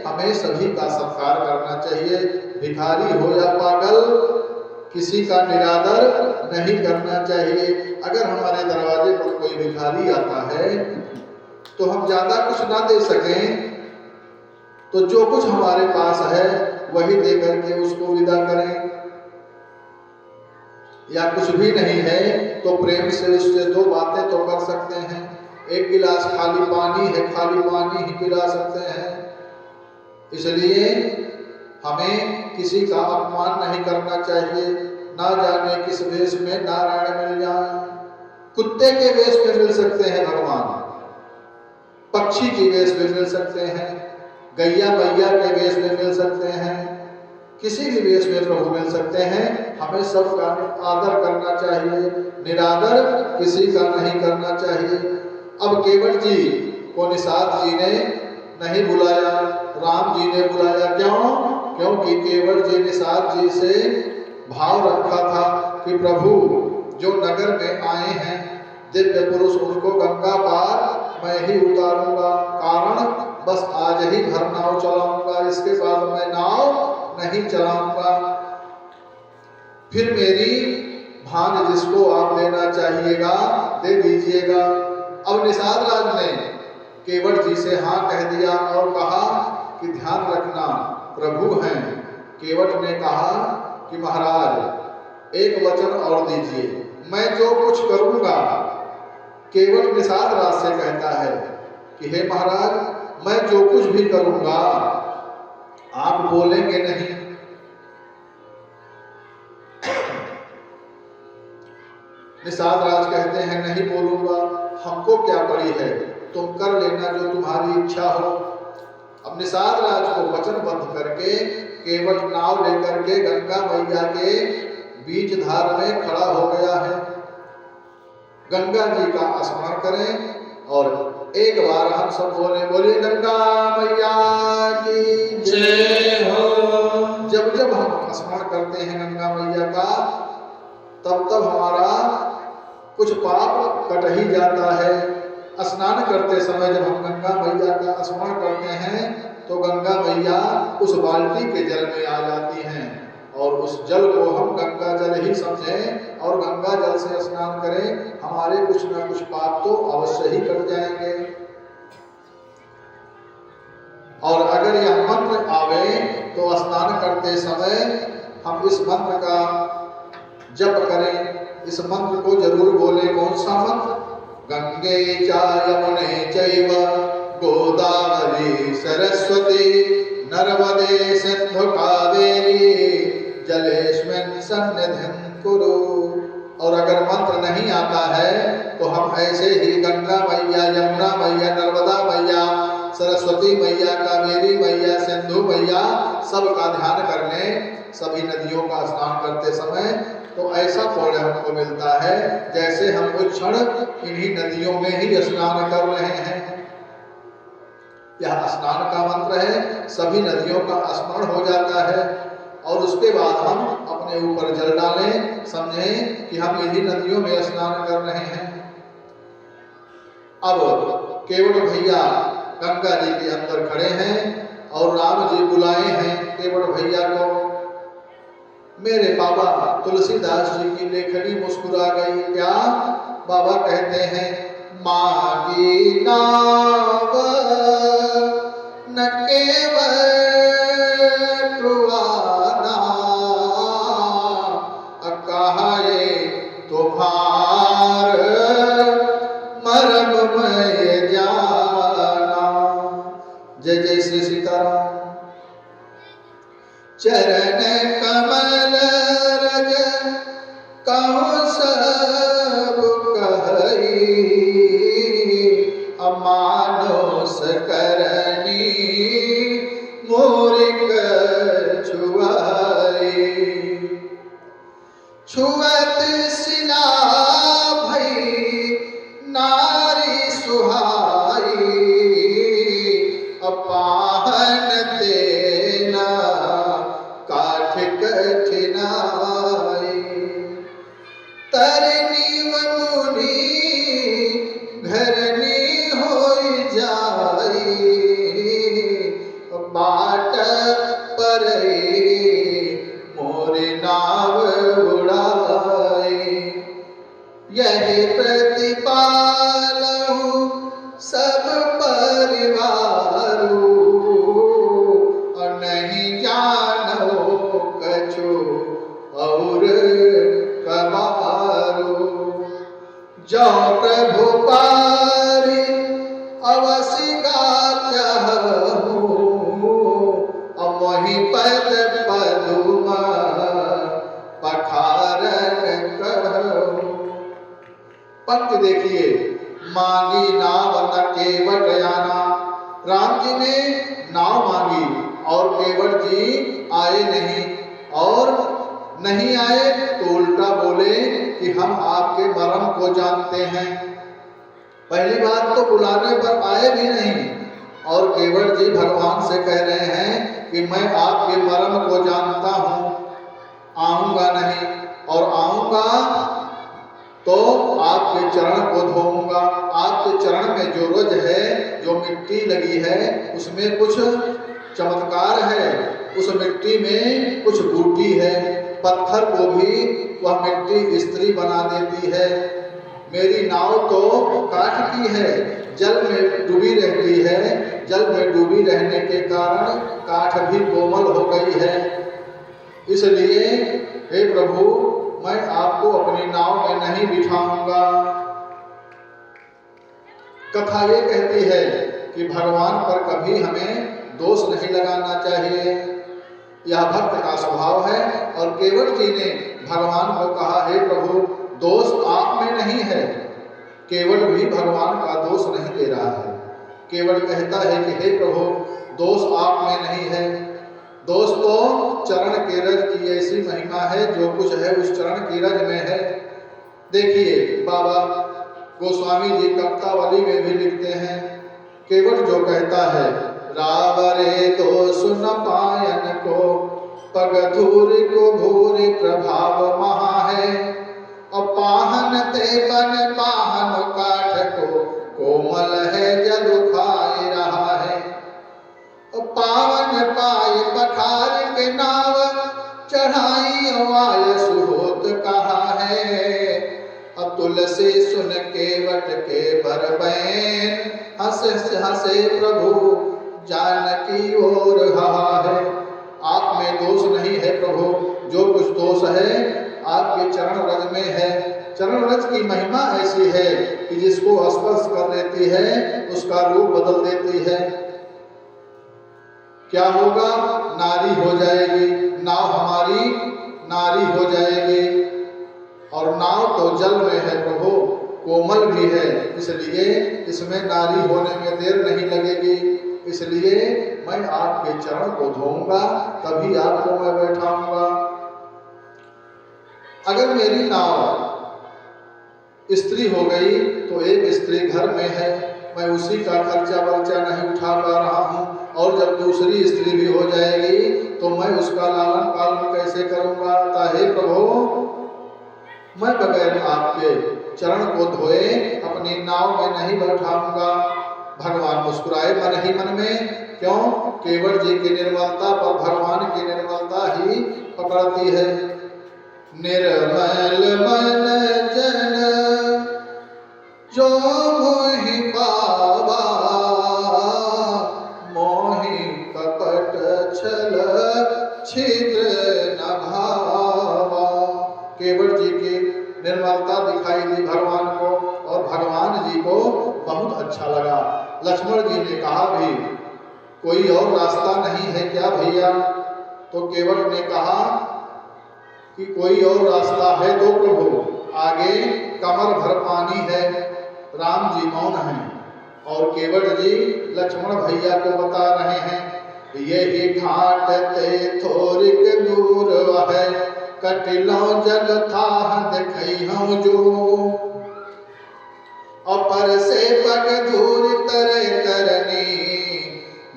हमें सभी का सत्कार करना चाहिए। भिखारी हो या पागल, किसी का निरादर नहीं करना चाहिए। अगर हमारे दरवाजे पर कोई भिखारी आता है तो हम ज्यादा कुछ ना दे सकें तो जो कुछ हमारे पास है वही दे करके उसको विदा करें। या कुछ भी नहीं है तो प्रेम से उससे दो बातें तो कर सकते हैं। एक गिलास खाली पानी है, खाली पानी ही पिला सकते हैं। इसलिए हमें किसी का अपमान नहीं करना चाहिए। ना जाने किस वेश में नारायण मिल जाए। कुत्ते के वेश में मिल सकते हैं भगवान, पक्षी के वेश में मिल सकते हैं, गैया मैया के वेश में मिल सकते हैं, किसी भी वेश में प्रभु मिल सकते हैं। हमें सबका आदर करना चाहिए, निरादर किसी का नहीं करना चाहिए। अब केवट जी को निषाद जी ने नहीं बुलाया, राम जी ने बुलाया। क्यों? क्योंकि केवट जी निषाद जी से भाव रखा था कि प्रभु जो नगर में आए हैं दिव्य पुरुष, उनको गंगा पार मैं ही उतारूंगा। कारण बस आज ही घर नाव चलाऊंगा, इसके बाद मैं नाव नहीं चलाऊंगा। फिर मेरी भांज जिसको आप देना चाहिएगा दे दीजिएगा। अब निषाद राज ने केवट जी से हाँ कह दिया और कहा कि ध्यान रखना प्रभु हैं। केवट ने कहा कि महाराज एक वचन और दीजिए, मैं जो कुछ करूंगा। केवट निषाद राज से कहता है कि हे महाराज मैं जो कुछ भी करूंगा आप बोलेंगे नहीं। निषाद राज कहते हैं नहीं बोलूंगा, हमको क्या पड़ी है, तुम कर लेना जो तुम्हारी इच्छा हो। अब निषाद राज को वचनबद्ध करके केवट नाव लेकर के गंगा मैया के बीच धार में खड़ा हो गया है। गंगा जी का स्मरण करें और एक बार हम सब बोले गंगा मैया की जय हो। जब जब हम स्मरण करते हैं गंगा मैया का तब तब हमारा कुछ पाप कट ही जाता है। स्नान करते समय जब हम गंगा मैया का स्मरण करते हैं तो गंगा मैया उस बाल्टी के जल में आ जाती हैं और उस जल को हम गंगा जल ही समझें और गंगा जल से स्नान करें। हमारे कुछ न कुछ पाप तो अवश्य ही कट जाएंगे। और अगर यह मंत्र आवे तो स्नान करते समय हम इस मंत्र का जप करें। इस मंत्र को जरूर बोले। कौन सा मंत्र? गंगे च यमुने चैव गोदावरी सरस्वती नर्मदे सिंधु कावेरी जलेस्मिन् सन्निधिं कुरु। और अगर मंत्र नहीं आता है तो हम ऐसे ही गंगा मैया, यमुना मैया, नर्मदा मैया, सरस्वती मैया, कावेरी मैया, सिंधु मैया सबका ध्यान कर लें। सभी नदियों का स्नान करते समय तो ऐसा पुण्य हमको मिलता है जैसे हम कुछ क्षण इन्हीं नदियों में ही स्नान कर रहे हैं। यह स्नान का मंत्र है, सभी नदियों का स्मरण हो जाता है और उसके बाद हम अपने ऊपर जल डालें, समझें कि हम इन्हीं नदियों में स्नान कर रहे हैं। अब केवट भैया गंगा जी के अंदर खड़े हैं और राम जी बुलाए हैं केवट भैया को। मेरे बाबा तुलसीदास जी की लेखनी मुस्कुरा गई। क्या बाबा कहते हैं, मागी नाव न केवल ट्रुआना, कहे तुम्हार मरम में जाना। जय जय श्री सीताराम। चरण कमल रज कहूँ सब कही, अमानुष करनी मूर्ख छुआई। छुअत सिला भई नारी सुहाई, अपाहन तेना काठ कठिनाई। तरनी मुनि घरनी होई जाई, बाट पर मोर नाव उड़ाई। यही प्रतिपालहु सब परिवारू, और नहीं जानो कछु और कबारू। जो प्रभु पारि अवसि गाचहु, मोहि पद पदुम पखारन कहु। पंक्ति देखिए, मांगी नाव न केवट याना। राम जी ने नाव मांगी और केवट जी आए नहीं, और नहीं आए तो उल्टा बोले कि हम आपके मरम को जानते हैं। पहली बात तो बुलाने पर आए भी नहीं, और केवट जी भगवान से कह रहे हैं कि मैं आपके मरम को जानता हूं, आऊंगा नहीं, और आऊंगा तो आपके चरण को धोऊंगा। आपके चरण में जो रज है, जो मिट्टी लगी है, उसमें कुछ चमत्कार है। उस मिट्टी में कुछ बूटी है, पत्थर को भी वह मिट्टी स्त्री बना देती है। मेरी नाव तो काठ की है, जल में डूबी रहती है, जल में डूबी रहने के कारण काठ भी कोमल हो गई है। इसलिए हे प्रभु, मैं आपको अपनी नाव में नहीं बिठाऊंगा। कथा ये कहती है कि भगवान पर कभी हमें दोष नहीं लगाना चाहिए, यह भक्त का स्वभाव है। और केवट जी ने भगवान को कहा, हे प्रभु, दोष आप में नहीं है। केवट भी भगवान का दोष नहीं दे रहा है। केवट कहता है कि हे प्रभु, दोष आप में नहीं है। दोष तो चरण के रज की ऐसी महिमा है, जो कुछ है उस चरण की रज में है। देखिए, बाबा गोस्वामी जी कप्तावली में भी लिखते हैं, केवट जो कहता है, रावरे दोष न पायन को, पग धूर को भूर प्रभाव महा है। पाहन ते बन पाहन काठ को, कोमल है जल खाए रहा है। पावन पाए पखार के नाव, चढ़ाई आय सुहोत कहा है। अब तुलसी सुन केवट के बर बैन, हंसे हंसे प्रभु जानकी ओर हा है। आप में दोष नहीं है प्रभु, जो कुछ दोष है आपके चरण रज में है। चरण रज की महिमा ऐसी है कि जिसको स्पर्श कर लेती है उसका रूप बदल देती है। क्या होगा? नारी हो जाएगी, नाव हमारी नारी हो जाएगी। और नाव तो जल में है प्रभु, कोमल भी है, इसलिए इसमें नारी होने में देर नहीं लगेगी। इसलिए मैं आपके चरण को धोऊंगा, तभी आपको मैं बैठाऊंगा। अगर मेरी नाव स्त्री हो गई तो एक स्त्री घर में है, मैं उसी का खर्चा वर्चा नहीं उठा पा रहा हूँ, और जब दूसरी स्त्री भी हो जाएगी तो मैं उसका लालन पालन कैसे करूँगा। हे प्रभु, मैं बगैर आपके चरण को धोए अपनी नाव में नहीं बैठाऊंगा। भगवान मुस्कुराए मन ही मन में, क्यों? केवट जी की निर्मलता पर भगवान की निर्मलता ही पकड़ती है। निर्मल मन जन जो मोहि पावा, मोहि कपट छल छिद्र न भावा। केवट जी की निर्मलता दिखाई दी भगवान को, और भगवान जी को बहुत अच्छा लगा। लक्ष्मण जी ने कहा, भी कोई और रास्ता नहीं है क्या भैया? तो केवट ने कहा कि कोई और रास्ता है तो प्रभु, आगे कमर भर पानी है। राम जी मौन हैं और केवट जी लक्ष्मण भैया को बता रहे हैं, यही घाट ते थोरिक दूर है, कटिलो जल था देखई हूँ जो, अपर से पग दूर तरे तरनी,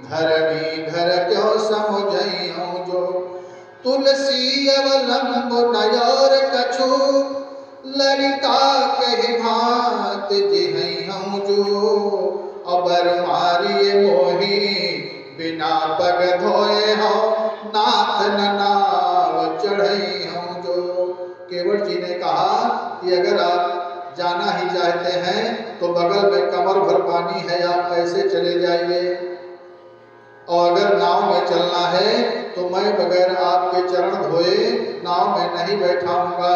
धरनी धर क्यों समुझई हूँ जो, तुलसी अवलंब नयर कछु, ललिता कहि भात जिहई हूँ जो, अबर मारिए मोही बिना पग धोए हो, नाथ नाव चढ़ई हूँ जो। केवट जी ने कहा कि अगर आप जाना ही चाहते हैं तो बगल में कमर भर पानी है, आप कैसे चले जाइए, और अगर नाव में चलना है तो मैं बगैर आपके चरण धोए नाव में नहीं बैठाऊंगा।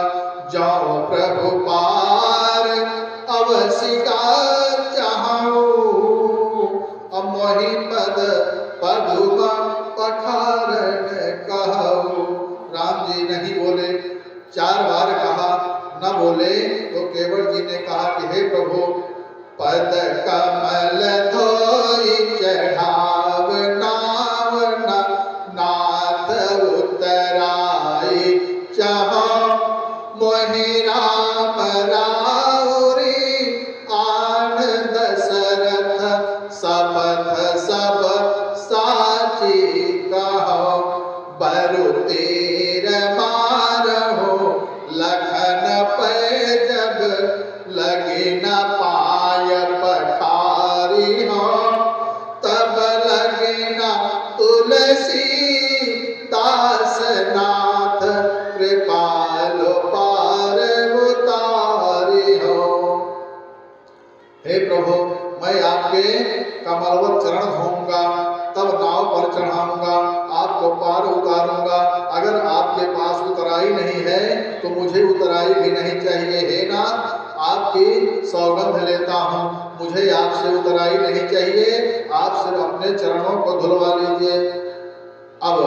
जाओ प्रभु पार अवसिकार चाहूं, मोहि पद पदुम पखारन कहूं। राम जी नहीं बोले, 4 बार कहा, न बोले तो केवट जी ने कहा कि हे प्रभु, पद कमल धोई चढ़ाव नाव, नाथ उतराई चाहो, मोहि राम राउरी आन दशरथ, सपथ सब साची कहो, बरु तीर मारहु लखन पे जब, लगी न पाय पठारी हो, तब लगी न तुलसी दास नाथ, कृपालो पार उतारी हो। हे प्रभु, मैं आपके कमलवत चरण धोऊंगा, तब नाव पर चढ़ाऊंगा, आपको पार उतारूंगा। अगर आपके पास उतराई नहीं है तो मुझे उतराई भी नहीं चाहिए। हे नाथ, आपकी सौगंध लेता हूँ, मुझे आपसे उतराई नहीं चाहिए, आप सिर्फ अपने चरणों को धुलवा लीजिए। अब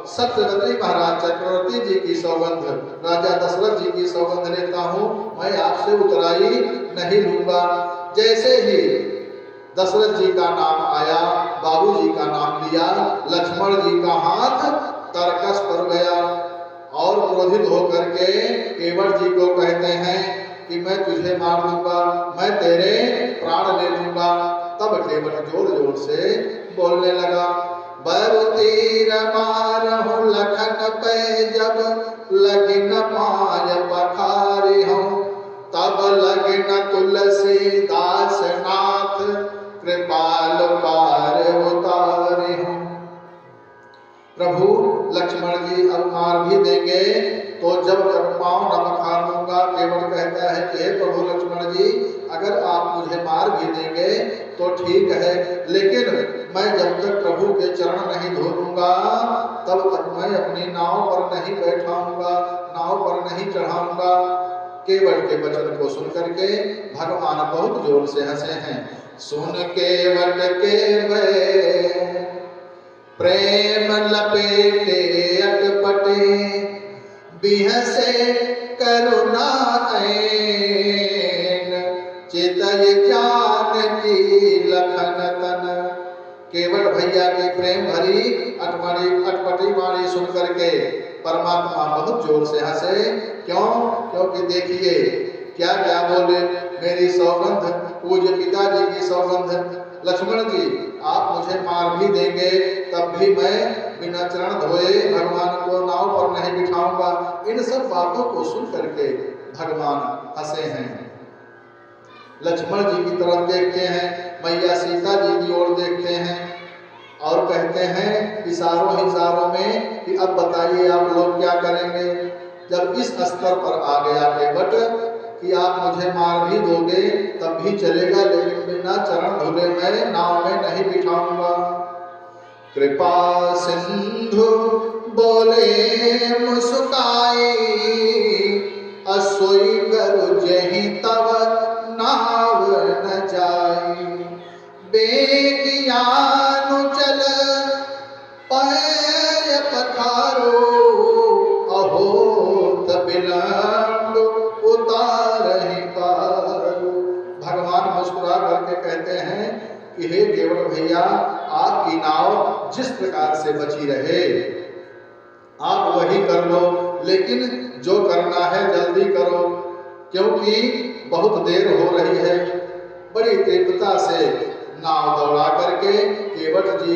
सत्यवती महाराज चक्रवर्ती जी की सौगंध, राजा दशरथ जी की सौगंध लेता हूँ, मैं आपसे उतराई नहीं लूंगा। जैसे ही दशरथ जी का नाम आया, बाबू जी का नाम लिया, लक्ष्मण जी का हाथ तरकस पर गया और क्रोधित होकर के केवट जी को कहते हैं कि मैं तुझे मार दूंगा, मैं तेरे प्राण ले लूंगा। तब केवट जोर जोर से बोलने लगा, बरु तीर मारहु लखन पे जब, लगी न पाय पखारी हूँ, तब लगी न तुलसी दास नाथ, कृपाल पार उतारी हूँ। प्रभु लक्ष्मण जी अब मार भी देंगे तो जब तक पाँव न पखार लूंगा। केवट कहता है कि हे प्रभु लक्ष्मण जी, अगर आप मुझे मार भी देंगे तो ठीक है, लेकिन मैं जब तक प्रभु के चरण नहीं धो लूंगा तब तक मैं अपनी नाव पर नहीं बैठाऊंगा, नाव पर नहीं चढ़ाऊंगा। केवट के वचन को सुन करके भगवान बहुत जोर से हंसे हैं। सुन केवट के वे प्रेम लपेटे अटपटे, बिहसे करुणा ऐन, चितय जानकी लखन तन। केवट भैया की प्रेम भरी अटपटी वाणी सुन करके परमात्मा बहुत जोर से हंसे। क्यों? क्योंकि देखिए क्या क्या बोले, मेरी सौगंध, पूज्य पिताजी की सौगंध, लक्ष्मण जी आप मुझे मार भी देंगे तब भी मैं बिना चरण धोए भगवान को नाव पर नहीं बिठाऊंगा। इन सब बातों को सुन करके भगवान हंसे हैं। लक्ष्मण जी की तरफ देखते हैं, मैया सीता जी की ओर देखते हैं और कहते हैं इशारों में कि अब बताइए आप लोग क्या करेंगे। जब इस स्तर पर आ गया केवट कि आप मुझे मार भी दोगे तब भी चलेगा, लेकिन बिना चरण धुले मैं नाव में नहीं बिठाऊंगा। कृपा सिंधु बोले मुस्काई, असोई गरु जहि तव नाव न जाई। बेगियानु चल पय पखारो, अहो विलंब उतारहि पारो। भगवान मुस्कुरा करके कहते हैं कि हे केवट भैया, आपकी नाव जिस प्रकार से बची रहे आप वही कर लो, लेकिन जो करना है जल्दी करो, क्योंकि बहुत देर हो रही है। बड़ी तीव्रता से नाव दौड़ा करके केवट जी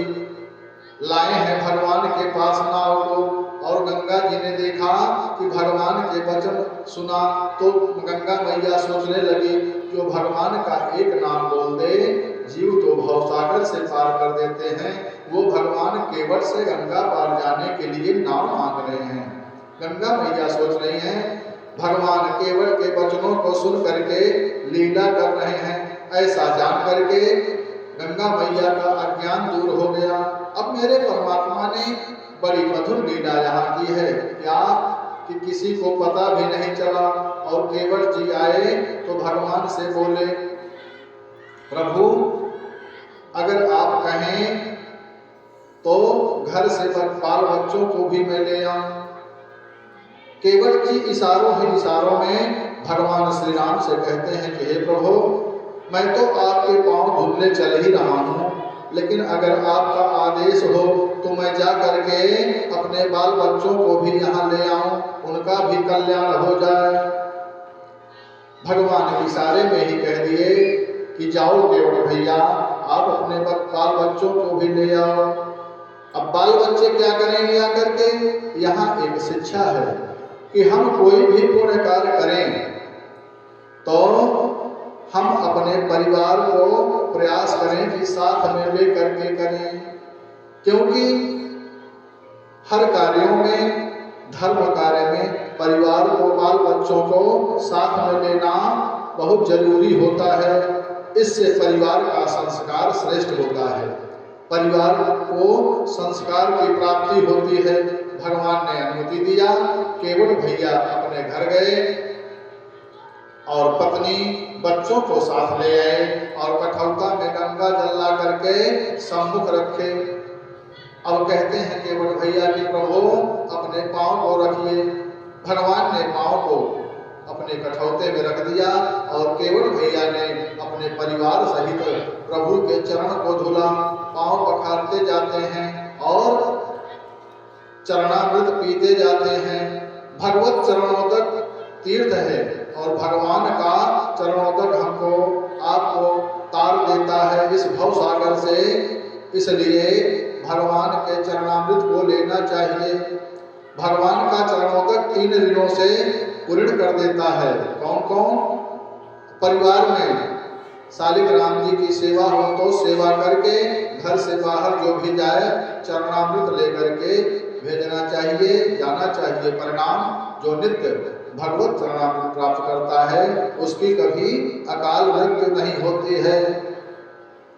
लाए हैं भगवान के पास नाव को। और गंगा जी ने देखा कि भगवान के वचन सुना तो गंगा मैया सोचने लगी जो भगवान का एक नाम बोल दे जीव तो भवसागर से पार कर देते हैं, वो भगवान केवट से गंगा पार जाने के लिए नाव मांग रहे हैं। गंगा मैया सोच रही हैं भगवान केवट के वचनों को सुन करके लीला कर रहे हैं। ऐसा जान करके गंगा मैया का अज्ञान दूर हो गया। अब मेरे परमात्मा ने बड़ी मधुर लीला यहाँ की है, क्या कि किसी को पता भी नहीं चला। और केवट जी आए तो भगवान से बोले प्रभु अगर आप कहें तो घर से बाल बच्चों को भी मैं ले आऊं। केवट जी इशारों में भगवान श्री राम से कहते हैं कि हे प्रभु मैं तो आपके पांव धुलने चल ही रहा हूँ, लेकिन अगर आपका आदेश हो तो मैं जा करके अपने बाल बच्चों को भी यहाँ ले आऊं, उनका भी कल्याण हो जाए। भगवान इशारे में ही कह दिए कि जाओ केवट भैया आप अपने बाल बच्चों को भी ले आओ। अब बाल बच्चे क्या करेंगे आकर के? यहाँ एक शिक्षा है कि हम कोई भी पुण्य कार्य करें तो हम अपने परिवार को प्रयास करें कि साथ में ले करके करें, क्योंकि हर कार्यों में धर्म कार्य में परिवार को बाल बच्चों को साथ में लेना बहुत जरूरी होता है। इससे परिवार का संस्कार श्रेष्ठ होता है, परिवार को संस्कार की प्राप्ति होती है। भगवान ने अनुमति दिया, केवट भैया अपने घर गए और पत्नी बच्चों को साथ ले आए और कठौता में गंगा जल ला करके सम्मुख रखे। अब कहते हैं केवट भैया कि प्रभु अपने पांव को रखिए। भगवान ने पांव को अपने कठौते में रख दिया और केवट भैया ने अपने परिवार सहित प्रभु के चरण को धुला। पांव पखारते जाते हैं और चरणामृत पीते जाते हैं। भगवत चरणोदक तीर्थ है और भगवान का चरणोदक हमको आपको तार देता है इस भव सागर से, इसलिए भगवान के चरणामृत को लेना चाहिए। भगवान का चरणोदक 3 ऋणों से पूर्ण कर देता है। कौन कौन? परिवार में शालिग्राम जी की सेवा हो तो सेवा करके घर से बाहर जो भी जाए चरणामृत लेकर के भेजना चाहिए, जाना चाहिए। परिणाम जो नित्य भगवत चरणामृत प्राप्त करता है उसकी कभी अकाल मृत्यु नहीं होती है।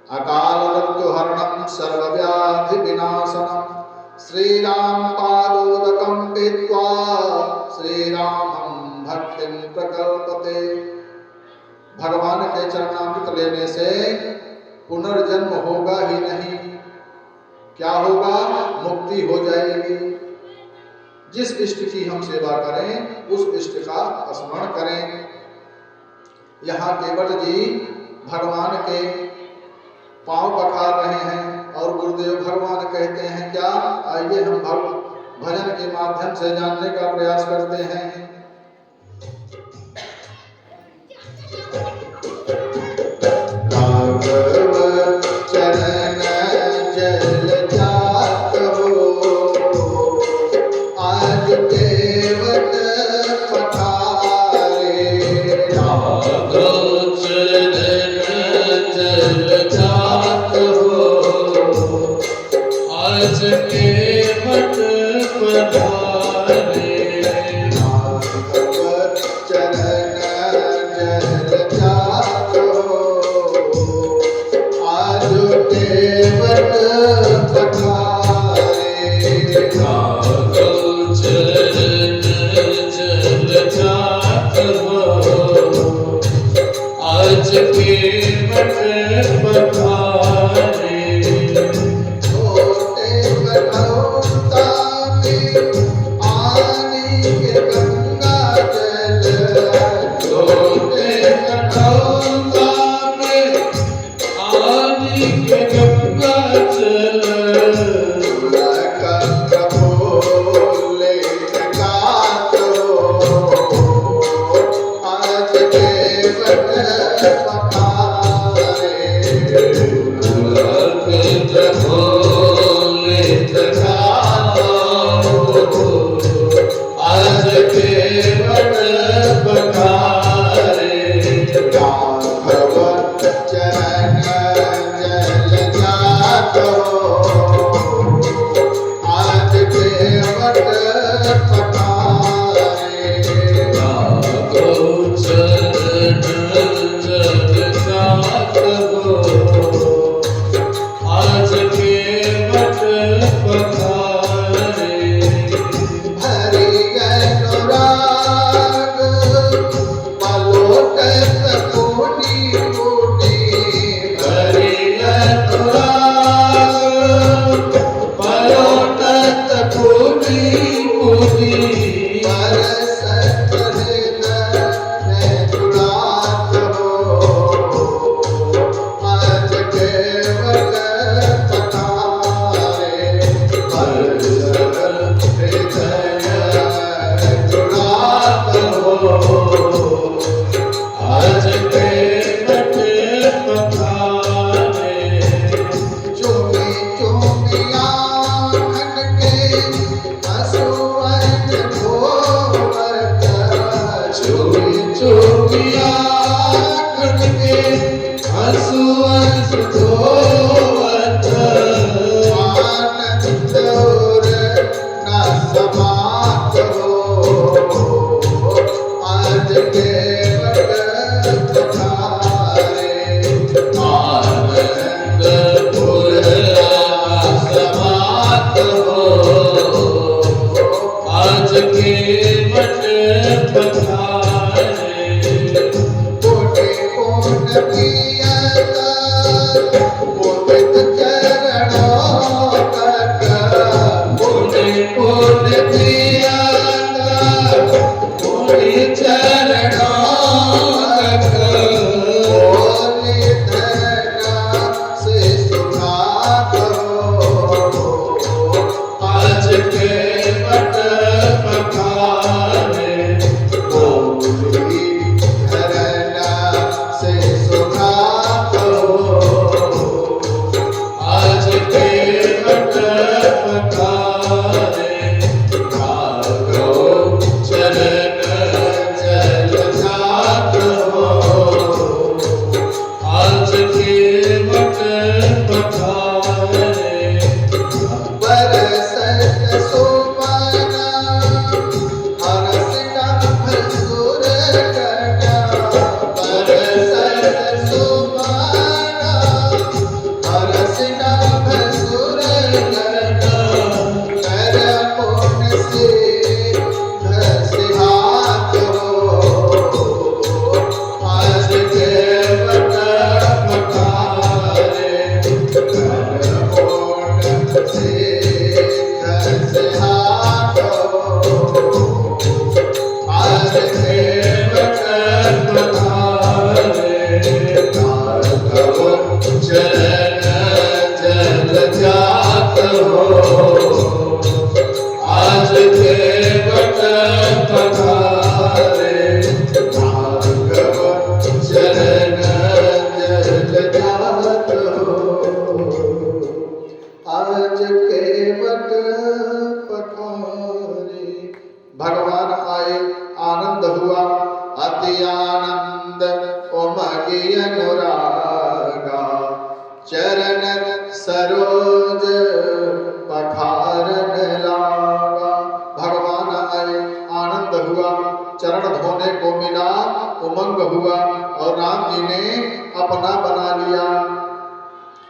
अकाल मृत्यु हरणम सर्वव्याधि विनाशनम श्री राम पादोदकम पीत्वा श्री रामं भक्तिं प्रकल्पते। भगवान के चरणामृत लेने से पुनर्जन्म होगा ही नहीं, क्या होगा? मुक्ति हो जाएगी। जिस इष्ट की हम सेवा करें उस इष्ट का स्मरण करें। यहाँ केवट जी भगवान के पांव पखार रहे हैं और गुरुदेव भगवान कहते हैं क्या आइए हम भजन के माध्यम से जानने का प्रयास करते हैं।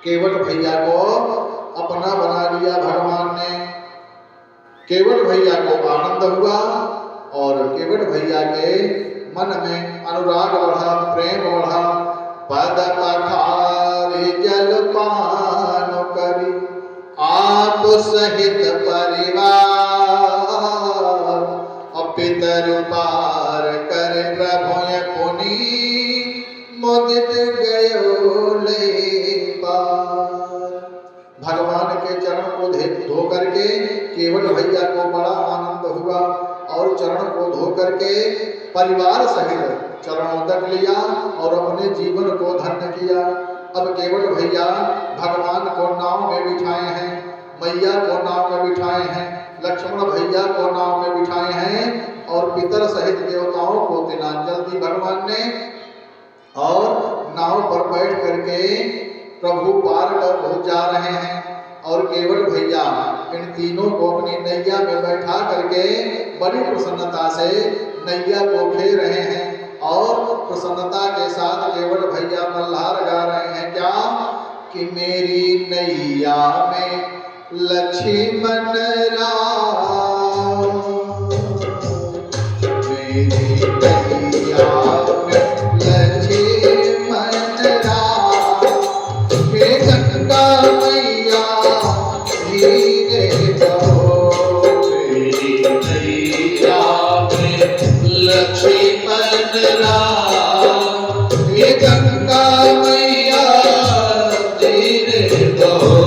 केवट भैया को अपना बना लिया भगवान ने। केवट भैया को आनंद हुआ और केवट भैया के मन में अनुराग बढ़ा, प्रेम बढ़ा। पद पखारे जल पान करी आप सहित परिवार, पितर पार कर प्रभु पुनि मुदित गयो ले पार। भगवान के चरण को धो करके केवट भैया को बड़ा आनंद हुआ और चरण को धो करके परिवार सहित चरणोदक लिया और अपने जीवन को धन्य किया। अब केवट भैया भगवान को नाव में बिठाए हैं, मैया को नाव में बिठाए हैं, लक्ष्मण भैया को नाव में बिठाए हैं और पितर सहित देवताओं को तिलांजल दी भगवान ने। और नाव पर बैठ करके प्रभु पार कर जा रहे हैं और केवट भैया इन तीनों को अपनी नैया में बैठा करके बड़ी प्रसन्नता से नैया को खेल रहे हैं और प्रसन्नता के साथ केवट भैया मल्हार गा रहे हैं क्या कि मेरी नैया में लक्ष्मण राम, मेरी नैया में लक्ष्मण राम, हे गंगा मैया धीरे बहो, मेरी नैया में लक्ष्मण राम, हे गंगा मैया धीरे बहो।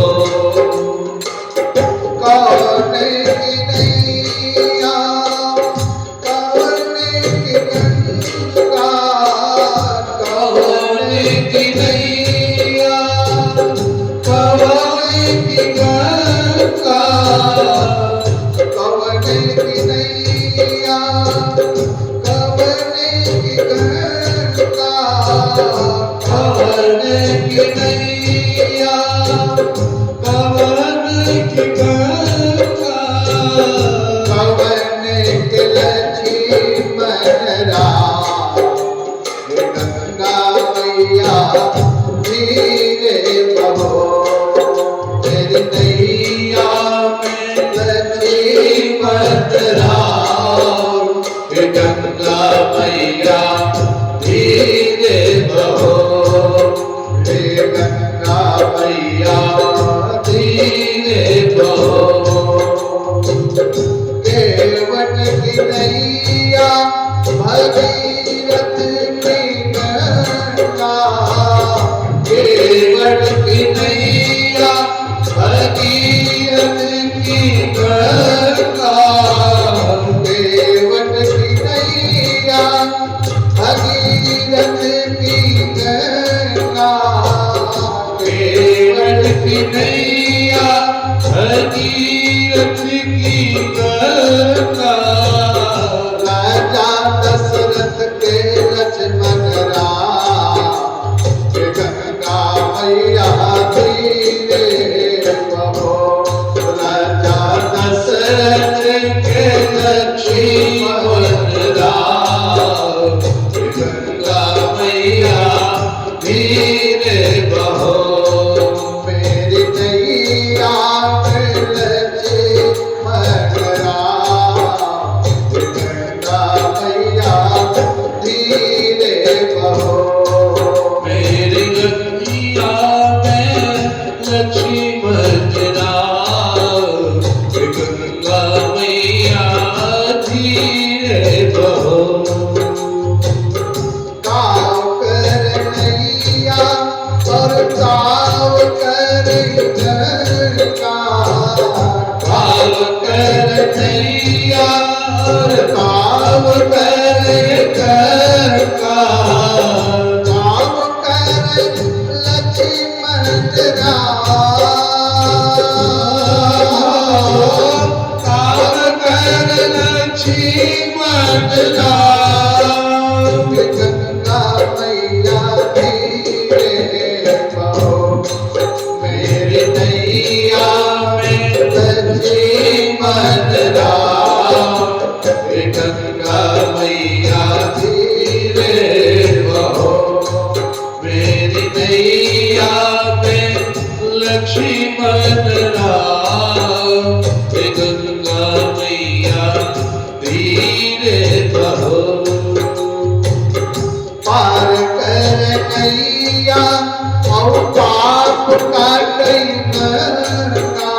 काटे गंगा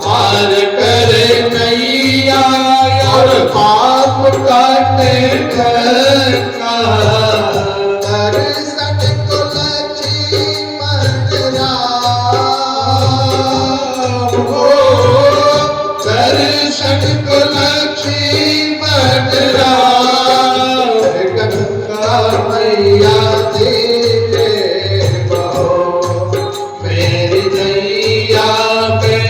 पार करे नैया और पाप काटे गंगा दर्शन को लक्ष्मण राम हो दर्शन को लक्ष्मण राम गंगा मैया तेरे बहो मेरी नैया में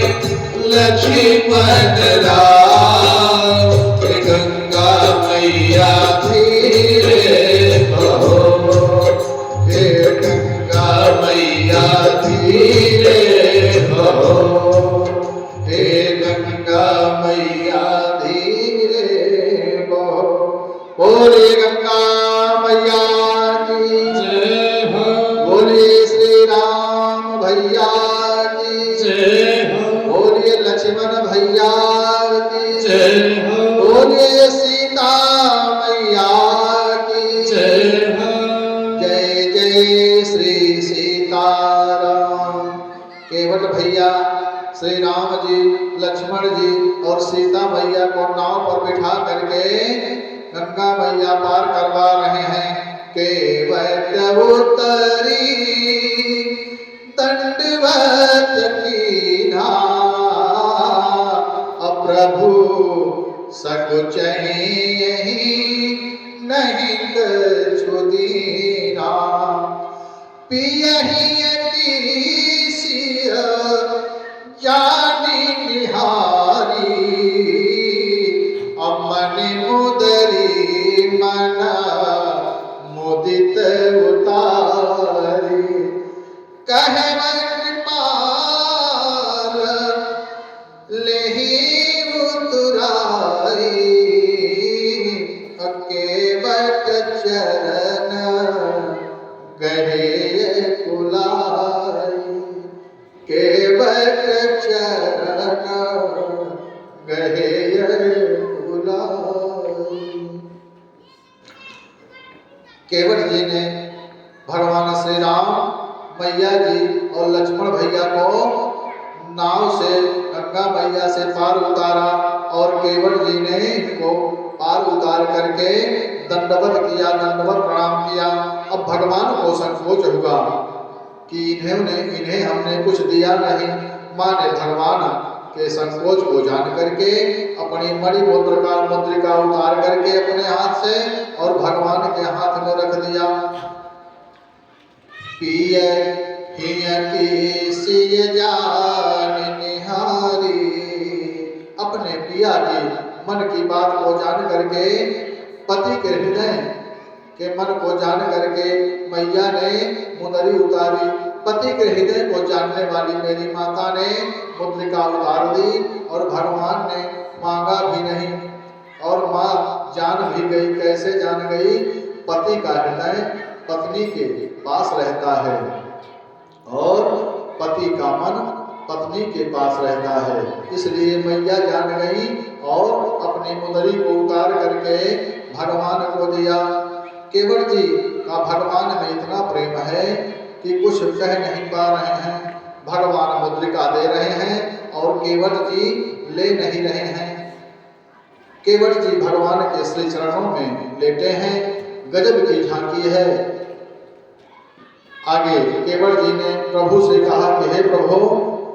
लक्ष्मण राम गंगा मैया धीरे बहो हे गंगा मैया धीरे बहो हे गंगा मैया धीरे बहो बोले गंगा मैया की जय हो बोलिए श्री राम भैया की जय हो बोलिए लक्ष्मण भैया की जय हो बोलिए सीता मैया की जय हो जय जय श्री सीताराम। केवट भैया श्री राम जी लक्ष्मण जी और सीता मैया को नाव पर बिठा करके गंगा मैया पार करवा रहे हैं। केवट उतरी दंडवत कीन्हा प्रभु सकुच नहीं कछु दीना पियहि सिय जानी निहारी अमन मुदरी मन मुदित उतारी कहे कृपाल लेहि उतराई केवट चरण गहे कुलाई केवट चरण गहे कुलाई। केवट जी ने भगवान श्री राम मैया जी और लक्ष्मण भैया को नाव से गंगा मैया से पार उतारा और केवट जी ने इनको पार उतार करके दंडवत किया दंडवत प्रणाम किया। अब भगवान को संकोच हुआ कि इन्हें हमने कुछ दिया नहीं। माने भगवान के संकोच को जान करके अपनी मणि मुद्रिका उतार करके अपने हाथ से और भगवान के हाथ में रख दिया। पिय हिय की सिय जान निहारी अपने पिया की मन की बात को जान करके पति के हृदय के मन को जान करके मैया ने मुदरी उतारी। पति के हृदय को जानने वाली मेरी माता ने मुद्रिका उतार दी और भगवान ने मांगा भी नहीं और माँ जान भी गई। कैसे जान गई? पति का हृदय पत्नी के पास रहता है और पति का मन पत्नी के पास रहता है। इसलिए मैया जान गई और अपनी मुदरी को उतार करके भगवान को दिया। केवट जी का भगवान में इतना प्रेम है कि कुछ कह नहीं पा रहे हैं। भगवान मुद्रिका दे रहे हैं और केवट जी ले नहीं रहे हैं। केवट जी भगवान के श्री चरणों में लेटे हैं। गजब की झांकी है। आगे केवट जी ने प्रभु से कहा कि हे प्रभु,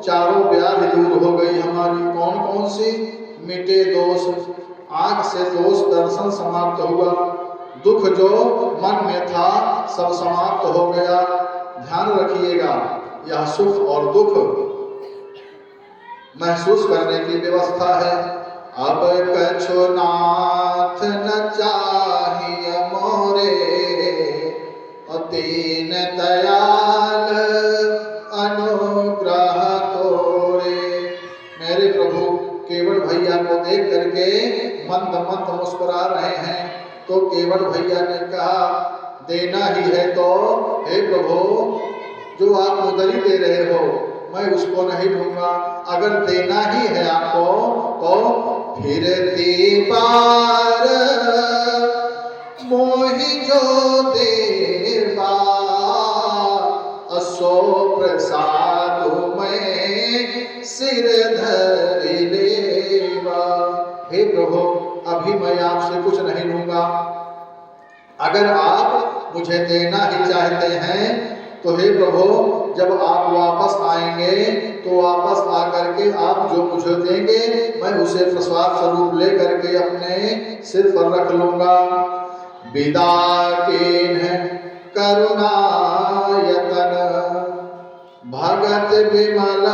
चारों व्याधि दूर हो गई हमारी। कौन कौन सी? मिटे दोष, आंख से दोष दर्शन समाप्त हुआ, दुख जो मन में था सब समाप्त हो गया। ध्यान रखिएगा, यह सुख और दुख महसूस करने की व्यवस्था है। अब कछु नाथ न चाहिए मोरे दीन दयाल अनुग्रह तोरे। मेरे प्रभु केवट भैया को देख करके मंद मंद मुस्कुरा रहे हैं। तो केवट भैया ने कहा, देना ही है तो हे प्रभु, जो आप मुदरी दे रहे हो मैं उसको नहीं दूंगा। अगर देना ही है आपको तो फिर दीवार मोहि जो देवा असो प्रसादु मैं सिर धरि लेवा। हे प्रभु, अभी मैं आपसे कुछ नहीं लूंगा। अगर आप मुझे देना ही चाहते हैं तो हे प्रभु, जब आप वापस आएंगे तो वापस आकर के आप जो मुझे देंगे मैं उसे प्रसाद स्वरूप ले करके अपने सिर पर रख लूंगा। विदा कीन करुणायतन भगत विमल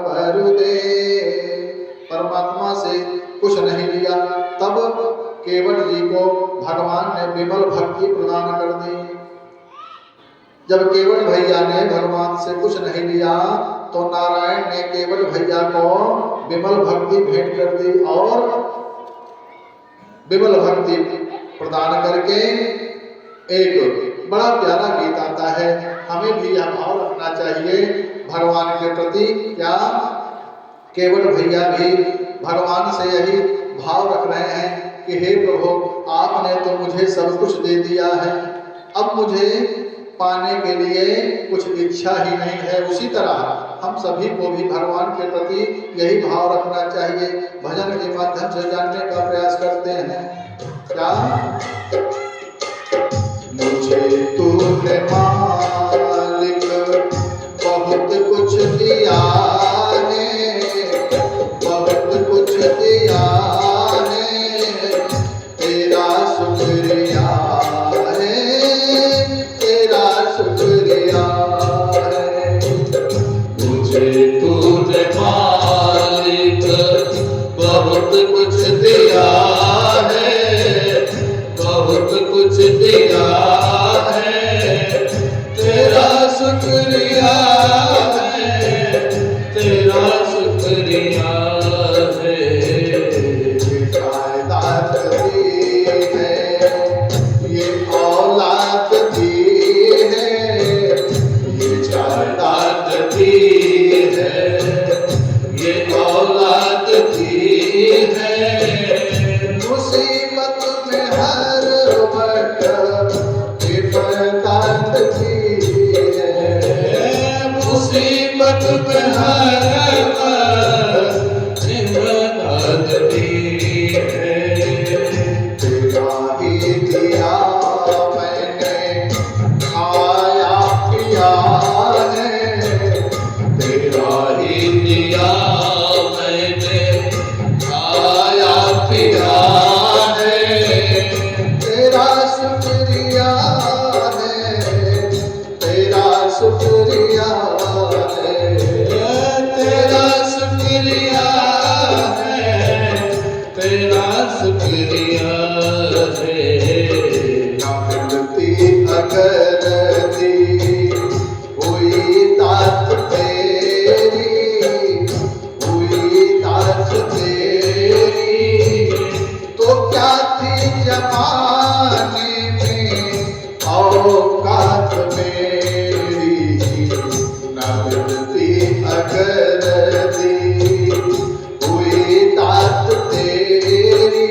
भरुदे। परमात्मा से कुछ नहीं लिया, तब केवट जी को भगवान ने विमल भक्ति प्रदान कर दी। जब केवट भैया ने भगवान से कुछ नहीं लिया तो नारायण ने केवट भैया को विमल भक्ति भेंट कर दी और विमल भक्ति प्रदान करके एक बड़ा प्यारा गीत आता है। हमें भी यह भाव रखना चाहिए भगवान के प्रति। क्या केवट भैया भी भगवान से यही भाव रख रहे हैं कि हे प्रभु, आपने तो मुझे सब कुछ दे दिया है, अब मुझे पाने के लिए कुछ इच्छा ही नहीं है। उसी तरह हम सभी को भी भगवान के प्रति यही भाव रखना चाहिए। भजन के माध्यम से जानने का प्रयास करते हैं। क्या मुझे तूने मालिक बहुत कुछ दिया है, बहुत कुछ दिया है, तेरा शुक्रिया है, तेरा शुक्रिया है। मुझे तूने मालिक बहुत कुछ दिया है, बहुत कुछ दिया है, तेरा शुक्रिया है, तेरा शुक्रिया है। जायदाद दी है, ये औलाद दी है, ये जायदाद दी है, ये औलाद दी है। मुसीबत में हर वक्त इबादत दी है, मुसीबत में हर वक्त इबादत दी है। तेरा ही दिया मैंने खाया पिया है, तेरा ही दिया मैंने खाया पिया है। तेरा शुक्रिया है, तेरा शुक्रिया है, तेरा शुक्रिया है, तेरा शुक्रिया है। मिलती अगर दी हुई दात तेरी, हुई दात तेरी, तो क्या थी जमाने में औकात मेरी। न मिलती अगर दी हुई दात तेरी,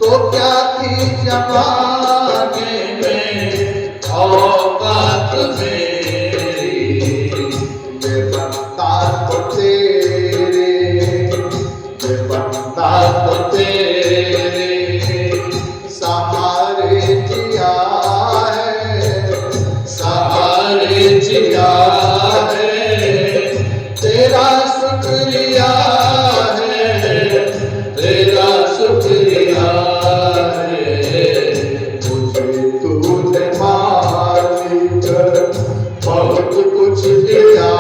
तो क्या थी जमाने में औकात मेरी। ये बंदा तो तेरे, ये बंदा तो तेरे सहारे जिया है, सहारे जिया है। तेरा शुक्रिया है, तेरा शुक्रिया है। मुझे तूने मालिक बहुत कुछ दिया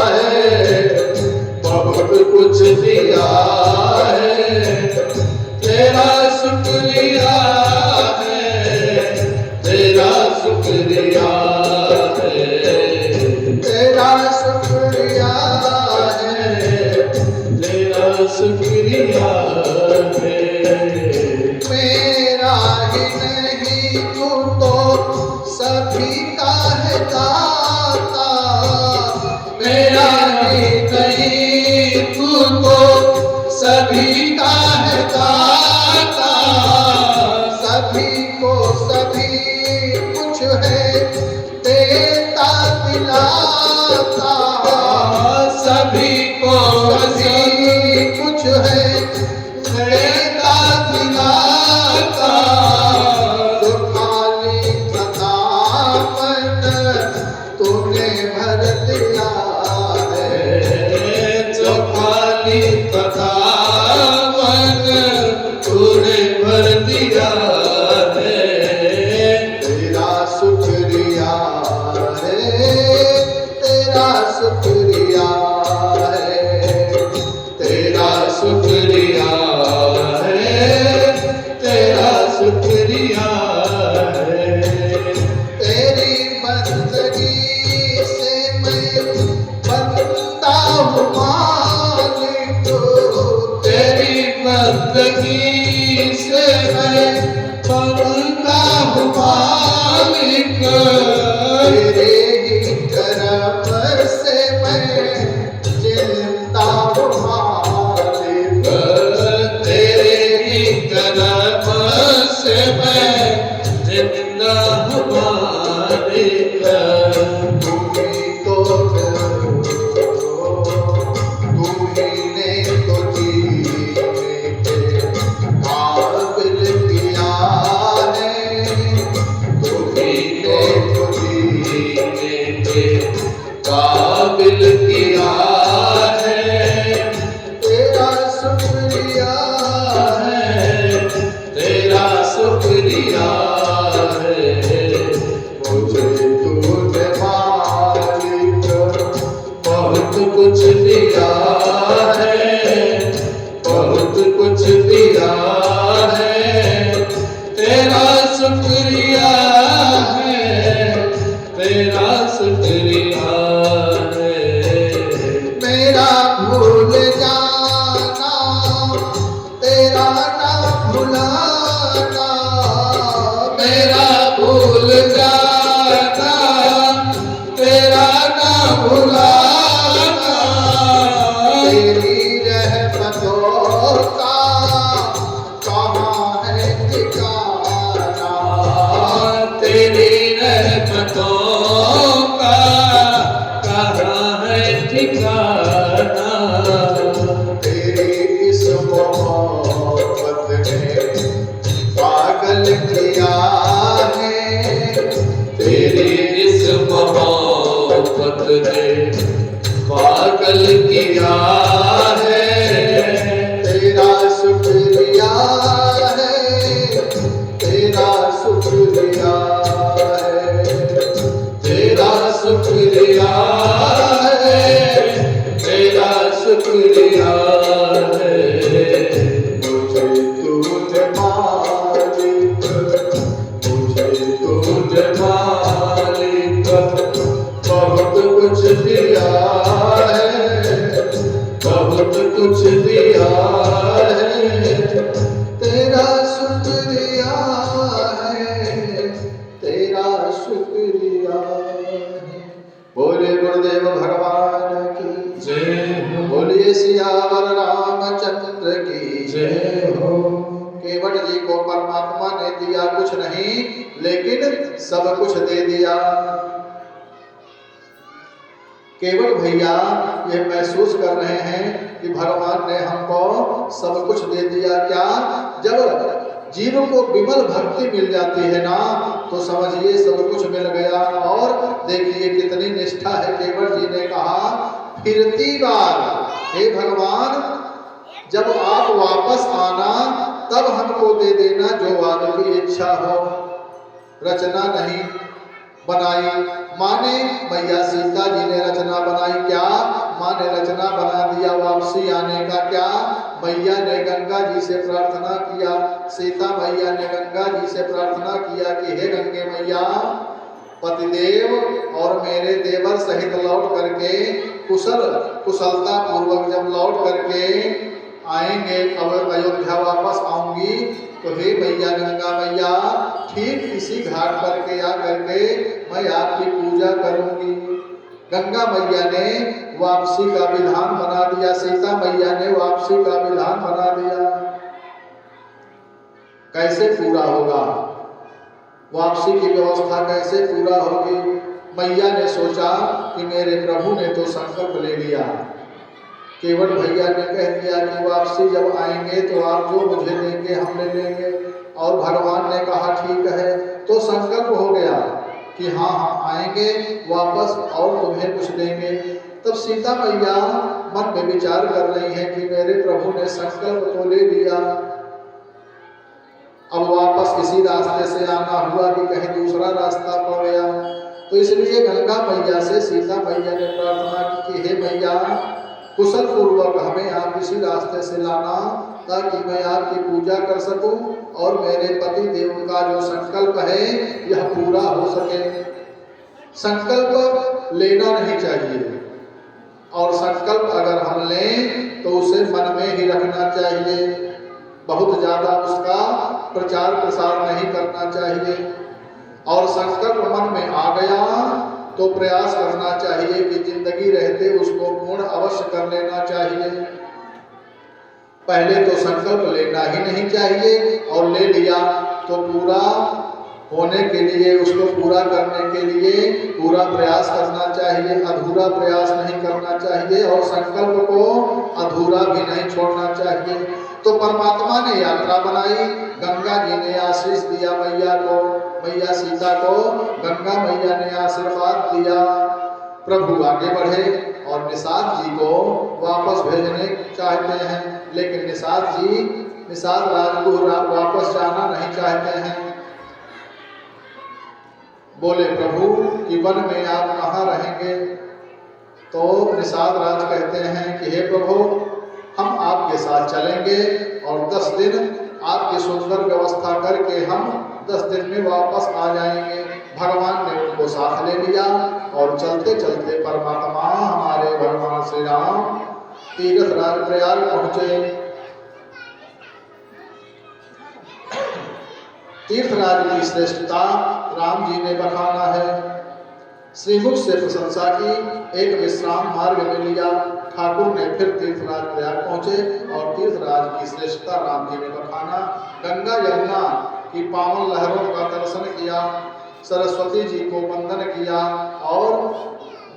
है, बहुत कुछ दिया है, तेरा शुक्रिया है, तेरा शुक्रिया है। तेरा शुक्रिया है, तेरा शुक्रिया है। मेरा ही नहीं तू तो सभी का है दाता। मेरा ही नहीं तू तो शुक्रिया है, तेरा शुक्रिया है, तेरा शुक्रिया है। तेरी बंदगी से मैं बंदा हूँ मालिक, तेरी बंदगी से मैं बंदा हूँ मालिक, तेरे ही करम से मैं जिंदा हूँ मालिक, तेरे ही करम से मैं जिंदा हूँ मालिक। तू ही तो तू ही ने तो जीने के काबिल किया है, तू ही ने तो जीने के काबिल किया है, तेरा शुक्रिया है तेरा शुक्रिया है। मुझे तूने मालिक बहुत कुछ दिया है, बहुत कुछ दिया है, तेरा शुक्रिया है, तेरा शुक्रिया है। मेरा भूल जाना तेरा ना भुलाना, मेरा भूल जाना तेरा ना भुलाना, तेरी रहमतों का कहाँ है ठिकाना, तेरी रहमतों का कहाँ है ठिकाना। तेरी इस मोहब्बत ने पागल किया है, तेरी इस मोहब्बत ने पागल किया है, तेरा शुक्रिया है, तेरा शुक्रिया है, तेरा शुक्रिया है, तेरा शुक्रिया है। मुझे तूने मालिक, मुझे तुझे मालिक बहुत कुछ दिया है, बहुत कुछ दिया है, तेरा शुक्रिया है, तेरा शुक्रिया है। बोले गुरुदेव भगवान की जय हो, बोलिए सियावर रामचंद्र की जय हो। केवट जी को परमात्मा ने दिया कुछ नहीं, लेकिन सब कुछ दे दिया। केवट भैया ये महसूस कर रहे हैं कि भगवान ने हमको सब कुछ दे दिया। क्या? जब जीव को विमल भक्ति मिल जाती है ना, तो समझिए सब कुछ मिल गया। और देखिए कितनी निष्ठा है। केवट जी ने कहा फिरती बार, हे भगवान जब आप वापस आना तब हमको दे देना जो आपकी इच्छा हो। रचना नहीं बनाई माँ ने, मैया सीता जी ने रचना बनाई। क्या? माँ ने रचना बना दिया वापसी आने का। क्या? मैया ने गंगा जी से प्रार्थना किया, सीता मैया ने गंगा जी से प्रार्थना किया कि हे गंगे मैया, पतिदेव और मेरे देवर सहित लौट करके कुशलता पूर्वक जब लौट करके आएंगे, अब अयोध्या वापस आऊंगी, तो हे मैया गंगा मैया ठीक इसी घाट पर के आ करके मैं आपकी पूजा करूंगी। गंगा मैया ने वापसी का विधान बना दिया, सीता मैया ने वापसी का विधान बना दिया। कैसे पूरा होगा? वापसी की व्यवस्था कैसे पूरा होगी? मैया ने सोचा कि मेरे प्रभु ने तो संकल्प ले लिया। केवट भैया ने कह दिया कि वापसी जब आएंगे तो आप जो मुझे देंगे हम ले लेंगे। और भगवान ने कहा ठीक है। तो संकल्प हो गया कि हाँ हाँ आएंगे वापस और तुम्हें कुछ देंगे। तब सीता मैया मन में विचार कर रही हैं कि मेरे प्रभु ने संकल्प तो ले लिया, अब वापस इसी रास्ते से आना हुआ कि कहीं दूसरा रास्ता पड़ गया। तो इसलिए गंगा मैया से सीता मैया ने प्रार्थना की कि हे मैया कुशल पूर्वक हमें आप इसी रास्ते से लाना ताकि मैं आपकी पूजा कर सकूं और मेरे पति देव का जो संकल्प है यह पूरा हो सके। संकल्प लेना नहीं चाहिए और संकल्प अगर हम लें तो उसे मन में ही रखना चाहिए, बहुत ज़्यादा उसका प्रचार प्रसार नहीं करना चाहिए। और संकल्प मन में आ गया तो प्रयास करना चाहिए कि जिंदगी रहते उसको पूर्ण अवश्य कर लेना चाहिए। पहले तो संकल्प लेना ही नहीं चाहिए और ले लिया तो पूरा होने के लिए, उसको पूरा करने के लिए पूरा प्रयास करना चाहिए, अधूरा प्रयास नहीं करना चाहिए और संकल्प को अधूरा भी नहीं छोड़ना चाहिए। तो परमात्मा ने यात्रा बनाई, गंगा जी ने आशीष दिया मैया को, मैया सीता को गंगा मैया ने आशीर्वाद दिया। प्रभु आगे बढ़े और निषाद जी को वापस भेजने चाहते हैं, लेकिन निषाद राजगुरु वापस जाना नहीं चाहते हैं। बोले प्रभु कि वन में आप कहाँ रहेंगे? तो निषाद राज कहते हैं कि हे प्रभु हम आपके साथ चलेंगे और 10 दिन आपकी सुंदर व्यवस्था करके हम 10 दिन में वापस आ जाएंगे। भगवान ने उनको साथ ले लिया और चलते चलते परमात्मा हमारे भगवान श्री राम तीर्थराज प्रयाग पहुँचे। तीर्थराज की श्रेष्ठता राम जी ने बखाना है। श्रीमुख से प्रशंसा की, एक विश्राम मार्ग में लिया। ठाकुर ने फिर तीर्थराज प्रयाग पहुंचे और तीर्थराज की श्रेष्ठता राम जी ने बखाना। गंगा यमुना की पावन लहरों का दर्शन किया, सरस्वती जी को वंदन किया और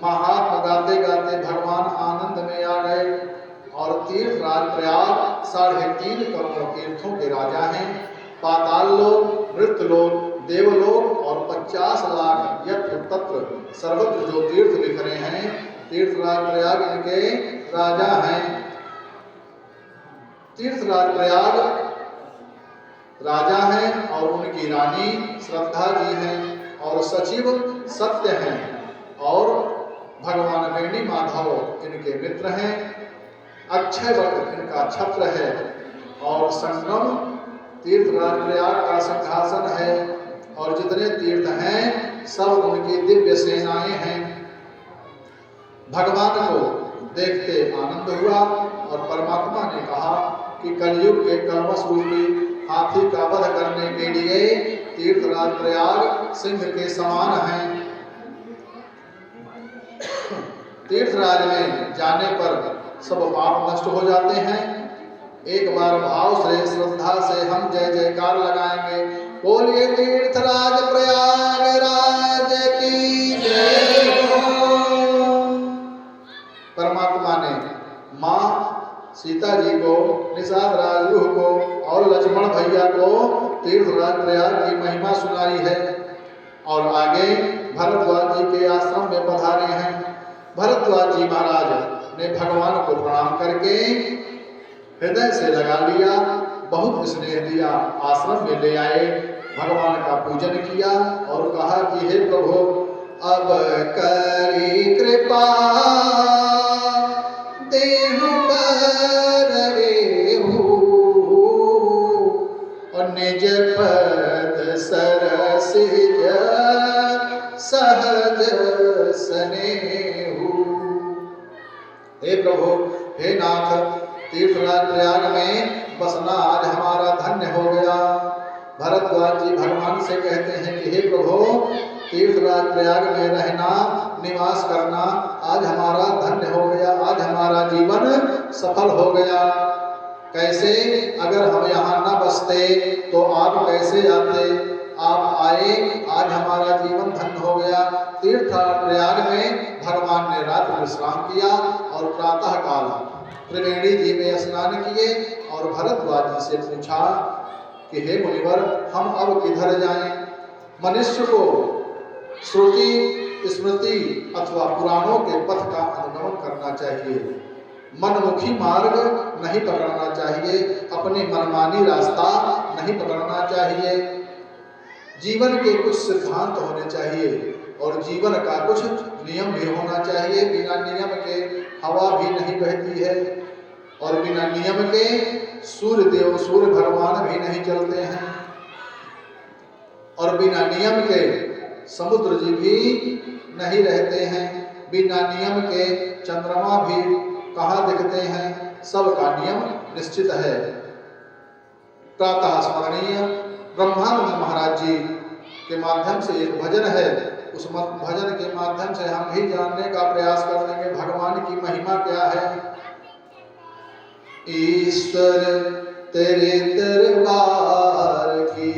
महात्मा गाते गाते भगवान आनंद में आ गए। और तीर्थराज प्रयाग 3.5 करोड़ तीर्थों के राजा हैं। पाताल लोक, मृत्यलोक, देवलोक और 50 लाख यत्र तत्र सर्वत्र जो तीर्थ बिखरे हैं, तीर्थराज प्रयाग इनके राजा हैं। तीर्थराज प्रयाग राजा हैं और उनकी रानी श्रद्धा जी हैं और सचिव सत्य हैं और भगवान वेणी माधव इनके मित्र हैं। अक्षय वट इनका छत्र है और संगम तीर्थराज प्रयाग का सिंहासन है और जितने तीर्थ हैं सब उनकी दिव्य सेनाएं हैं। भगवान को देखते आनंद हुआ और परमात्मा ने कहा कि कलयुग के कलमश रूपी हाथी का वध करने के लिए तीर्थराज प्रयाग सिंह के समान हैं। तीर्थराज में जाने पर सब पाप नष्ट हो जाते हैं। एक बार भाव से श्रद्धा से हम जय जयकार लगाएंगे। बोलिए तीर्थराज प्रयागराज की जय। परमात्मा ने माँ सीता जी को, निषाद राजगुरु को और लक्ष्मण भैया को तीर्थराज प्रयाग की महिमा सुनाई है और आगे भरद्वाज जी के आश्रम में पधारे हैं। भरद्वाज जी महाराज ने भगवान को प्रणाम करके हृदय से लगा लिया, बहुत स्नेह दिया, आश्रम में ले आए, भगवान का पूजन किया और कहा कि हे प्रभु अब करी कृपा देहु पर रेहु और निज पद सरसिज सहज स्नेहु। हे प्रभु, हे नाथ, तीर्थराज प्रयाग में बसना आज हमारा धन्य हो गया। भरद्वाज जी भगवान से कहते हैं कि हे प्रभु, तीर्थराज प्रयाग में रहना, निवास करना आज हमारा धन्य हो गया, आज हमारा जीवन सफल हो गया। कैसे? अगर हम यहाँ न बसते तो आप कैसे आते? आप आए, आज हमारा जीवन धन्य हो गया। तीर्थराज प्रयाग में भगवान ने रात विश्राम किया और प्रातः काल त्रिवेणी जी में स्नान किए और भरद्वाज जी से पूछा कि हे मुनिवर, हम अब किधर जाएं? मनुष्य को श्रुति, स्मृति अथवा पुराणों के पथ का अनुगमन करना चाहिए, मनमुखी मार्ग नहीं पकड़ना चाहिए, अपनी मनमानी रास्ता नहीं पकड़ना चाहिए। जीवन के कुछ सिद्धांत होने चाहिए और जीवन का कुछ नियम भी होना चाहिए। बिना नियम के हवा भी नहीं बहती है और बिना नियम के सूर्य भगवान भी नहीं चलते हैं और बिना नियम के समुद्र जी भी नहीं रहते हैं। बिना नियम के चंद्रमा भी कहाँ दिखते हैं। सबका नियम निश्चित है। प्रातः स्मरणीय ब्रह्मानंद महाराज जी के माध्यम से एक भजन है। उस भजन के माध्यम से हम भी जानने का प्रयास करेंगे भगवान की महिमा क्या है। ईश्वर तेरे दरबार की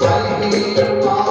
महिमा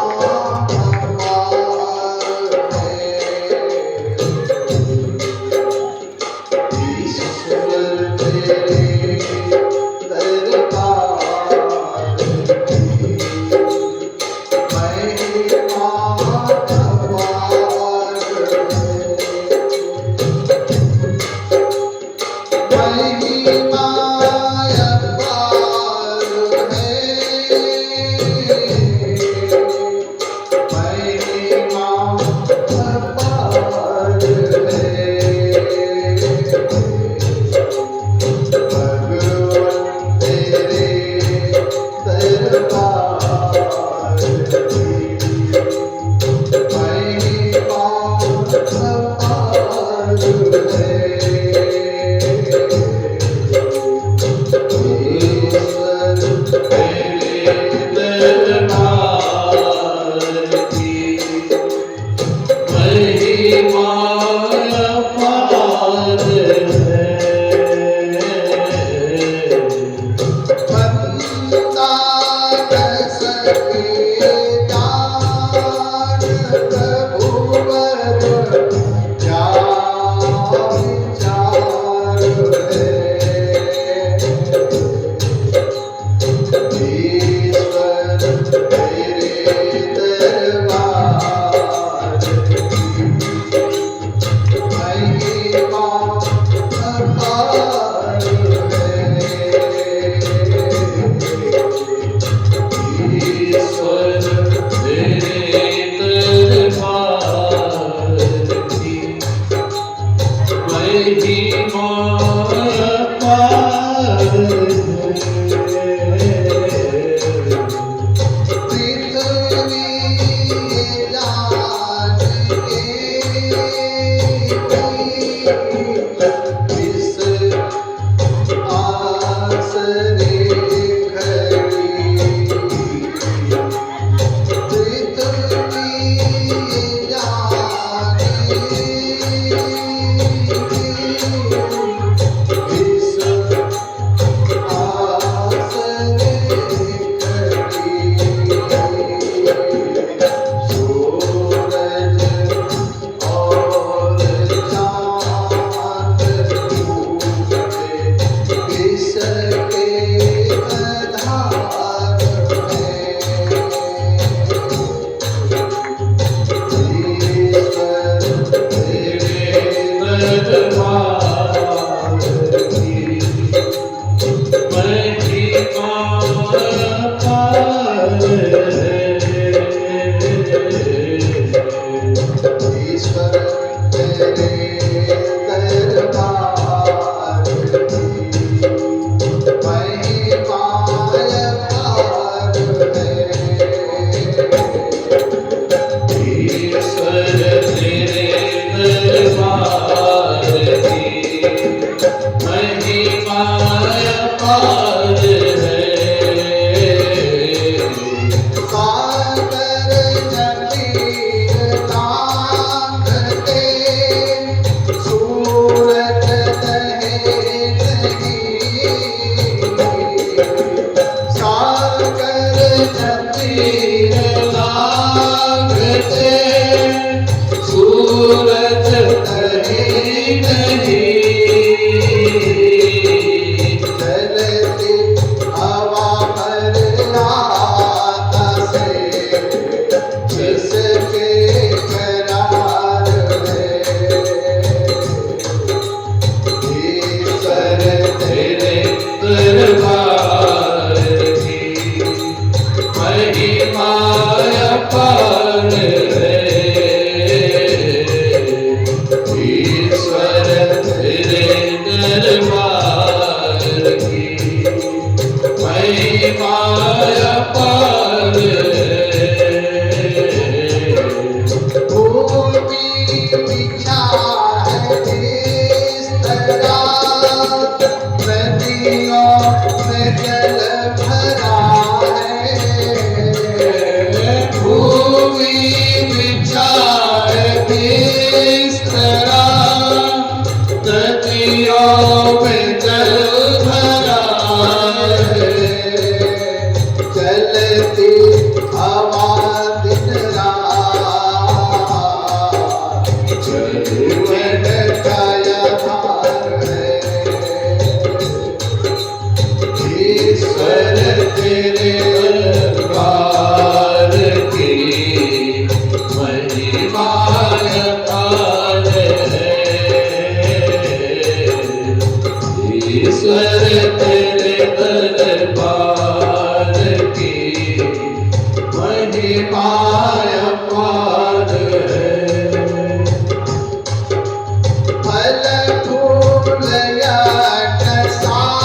इस तरह नदियों में जल भरा है, चलती हवा दिन रात, जीवन का आधार है। ईश्वर तेरे दरबार की महिमा अपार है। ईश्वर तेरे दरबार की महिमा अपार है। फल फूल या साग,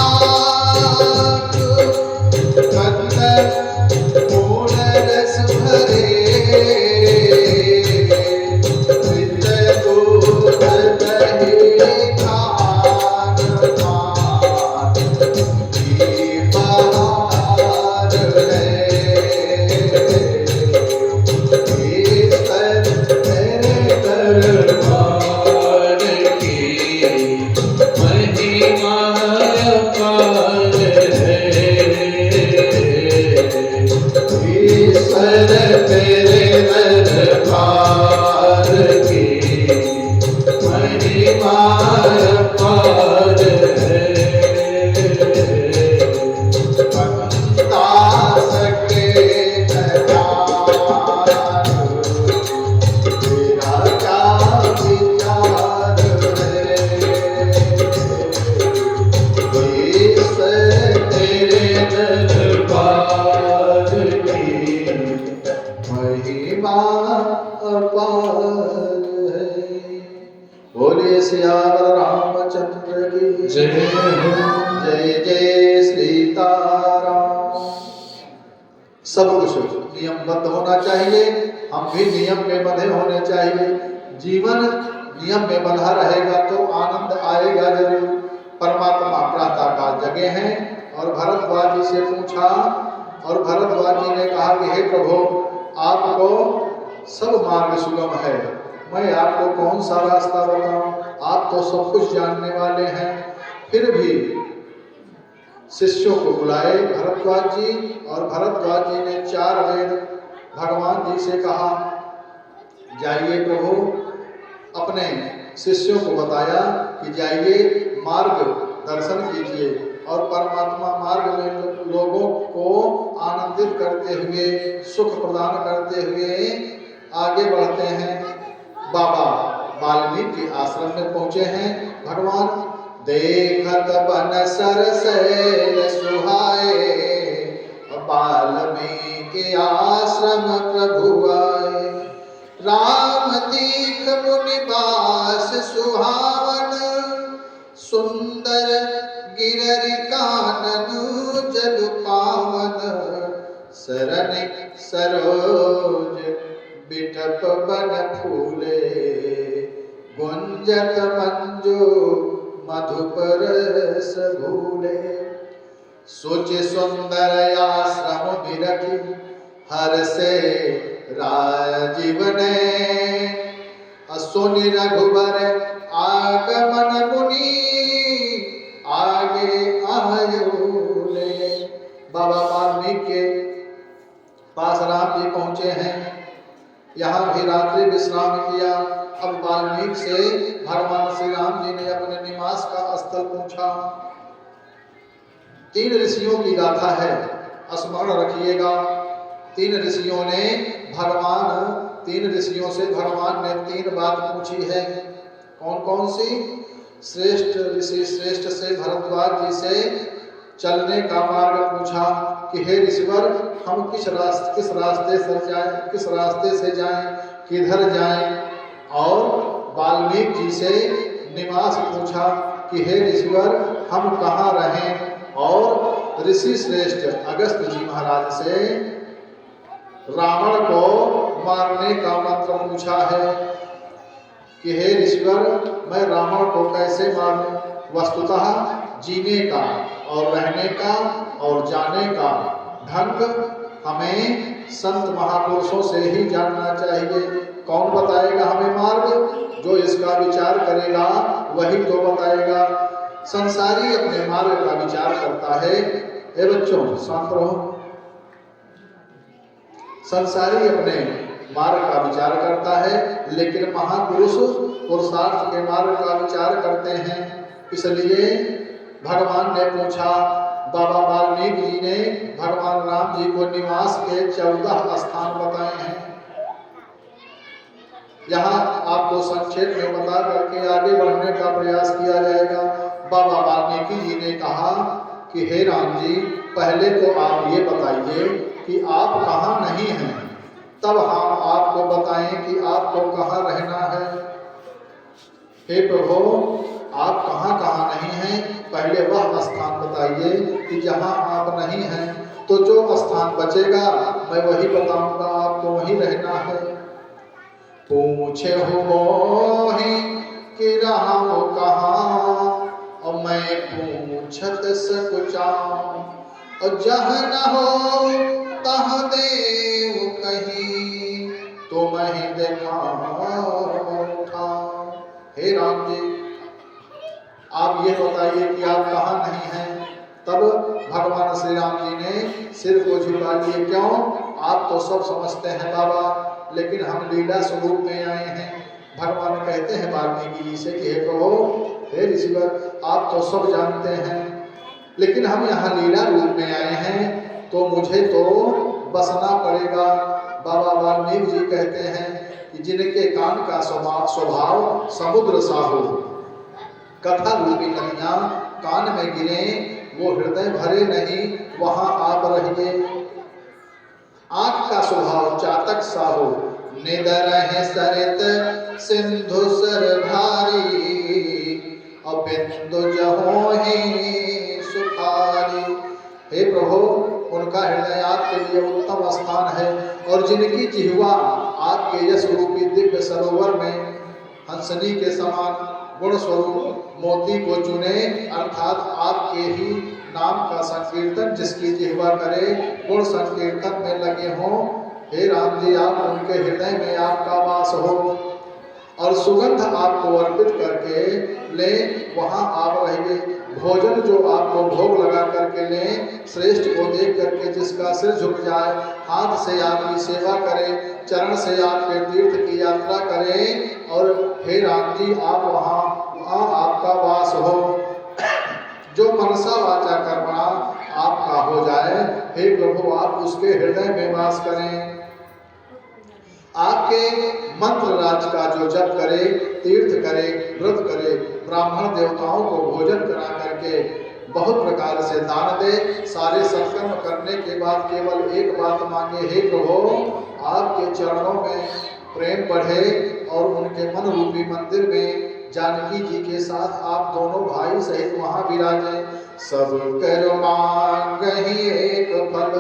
कंद मूल रस भरे, पित्त दूध दही खान पान की बहार है। ईश्वर तेरे दरबार की महिमा अपार है। ईश्वर तेरे दरबार की महिमा अपार है। बंदा सके न जान, तेरा क्या विचार है। ईश्वर तेरे दरबार की महिमा अपार है। बोलिए सियावर रामचंद्र की जय हो। जय जय सीताराम। सब कुछ नियमबद्ध होना चाहिए, हम भी नियम में बंधे होने चाहिए। जीवन नियम में बंधा रहेगा तो आनंद आएगा जरूर। परमात्मा प्रातःकाल जगे हैं और भरद्वाज जी से पूछा, और भरद्वाज जी ने कहा कि हे प्रभु, आपको सब मार्ग सुगम है, मैं आपको कौन सा रास्ता बताऊं, आप तो सब कुछ जानने वाले हैं। फिर भी शिष्यों को बुलाए भरद्वाज जी, और भरद्वाज जी ने 4 वेद भगवान जी से कहा, जाइए प्रभु, अपने शिष्यों को बताया कि जाइए मार्ग दर्शन कीजिए और परमात्मा मार्ग में लोगों को आनंदित करते हुए, सुख प्रदान करते हुए आगे बढ़ते हैं। बाबा वाल्मीकि आश्रम में पहुंचे हैं। भगवान देखत बन सरसैल सुहाए, वाल्मीकि आश्रम प्रभु आए। राम तीख मुनिवास सुहावन, सुंदर गिररि कानन जल पावन। सरन सरोज बिटप बन फूले, गुंजत मंजो मधुप रस भूले। सोचे सुंदर आश्रम बिरखी, हर से राजीव ने। असुनि रघुबर आगमन मुनि, आगे आयोले। बाबा वाल्मीकि के पास राम जी पहुंचे हैं, यहाँ भी रात्रि विश्राम किया। अब वाल्मीकि से भगवान श्री राम जी ने अपने निवास का स्थल पूछा। 3 ऋषियों की गाथा है, स्मरण रखिएगा। 3 ऋषियों ने तीन ऋषियों से भगवान ने 3 बात पूछी है। कौन कौन सी? श्रेष्ठ ऋषि श्रेष्ठ से भरद्वाज जी से चलने का मार्ग पूछा कि हे ऋषिवर, हम किस रास्ते से जाएं, किधर जाएं। और वाल्मीकि जी से निवास पूछा कि हे ऋषिवर, हम कहाँ रहें। और ऋषि श्रेष्ठ अगस्त जी महाराज से रावण को मारने का मंत्र पूछा है कि हे ऋषिवर, मैं रावण को कैसे मारूं। वस्तुतः जीने का और रहने का और जाने का ढंग हमें संत महापुरुषों से ही जानना चाहिए। कौन बताएगा हमें मार्ग? जो इसका विचार करेगा वही तो बताएगा। संसारी अपने मार्ग का विचार करता है। हे बच्चों शांत रहो। संसारी अपने मार्ग का विचार करता है, लेकिन महापुरुष पुरुषार्थ के मार्ग का विचार करते हैं। इसलिए भगवान ने पूछा, बाबा वाल्मीकि जी ने भगवान राम जी को निवास के 14 स्थान बताए हैं। यहाँ आपको संक्षेप में बता करके आगे बढ़ने का प्रयास किया जाएगा। बाबा वाल्मीकि जी ने कहा कि हे राम जी, पहले तो आप ये बताइए कि आप कहाँ नहीं हैं, तब हम आपको बताएं कि आपको कहाँ रहना है। हे प्रभु, आप कहाँ कहाँ नहीं हैं, पहले वह स्थान बताइए कि जहाँ आप नहीं हैं, तो जो स्थान बचेगा मैं वही बताऊंगा, आपको वहीं रहना है। पूछे हो मोहि कि रहूं कहाँ, और मैं पूछत सकुचाऊं, और जहाँ न हो तहाँ देव कहीं, तो मैं देखाऊं। हे राम जी, आप ये बताइए कि आप कहाँ नहीं हैं। तब भगवान श्री राम जी ने सिर को झुका लिए। क्यों? आप तो सब समझते हैं बाबा, लेकिन हम लीला स्वरूप में आए हैं। भगवान कहते हैं वाल्मीकि जी से कि हे प्रभु, हे ऋषिवर, आप तो सब जानते हैं, लेकिन हम यहाँ लीला रूप में आए हैं, तो मुझे तो बसना पड़ेगा। बाबा वाल्मीकि जी कहते हैं कि जिनके कान का स्वभाव समुद्र सा हो, कथा रूपी नदियाँ कान में गिरे, वो हृदय भरे नहीं, वहाँ आप रहिए। आँख का स्वभाव चातक सा हो, निदर है सरित सिंधु सर भारी, और बिंदु जहो ही सुखारी। हे प्रभु, उनका हृदय आपके लिए उत्तम स्थान है, और जिनकी जिह्वा आपके यश रूपी दिव्य सरोवर में हंसनी के समान गुण स्वरूप मोती को चुने, अर्थात आपके ही नाम का संकीर्तन जिसकी जिह्वा करे, गुण संकीर्तन में लगे हों। हे राम जी, आप उनके हृदय में आपका वास हो, और सुगंध आपको अर्पित करके ले, वहाँ आप रहिए। भोजन जो आपको भोग लगा करके लें, श्रेष्ठ को देख करके जिसका सिर झुक जाए, हाथ से आपकी सेवा करे, चरण से आपके तीर्थ की यात्रा करें, और हे राम जी, आप वहाँ आपका वास हो। जो मनसा वाचा कर्मणा आपका हो जाए, हे प्रभु, आप उसके हृदय में वास करें। आपके मंत्र राज का जो जप करे, तीर्थ करे, व्रत करे, ब्राह्मण देवताओं को भोजन करा करके बहुत प्रकार से दान दे, सारे सत्कर्म करने के बाद केवल एक बात मांगे, हे प्रभु, आपके चरणों में प्रेम बढ़े, और उनके मन रूपी मंदिर में जानकी जी के साथ आप दोनों भाई सहित वहाँ विराजे। सब कर मांगहि एक फल,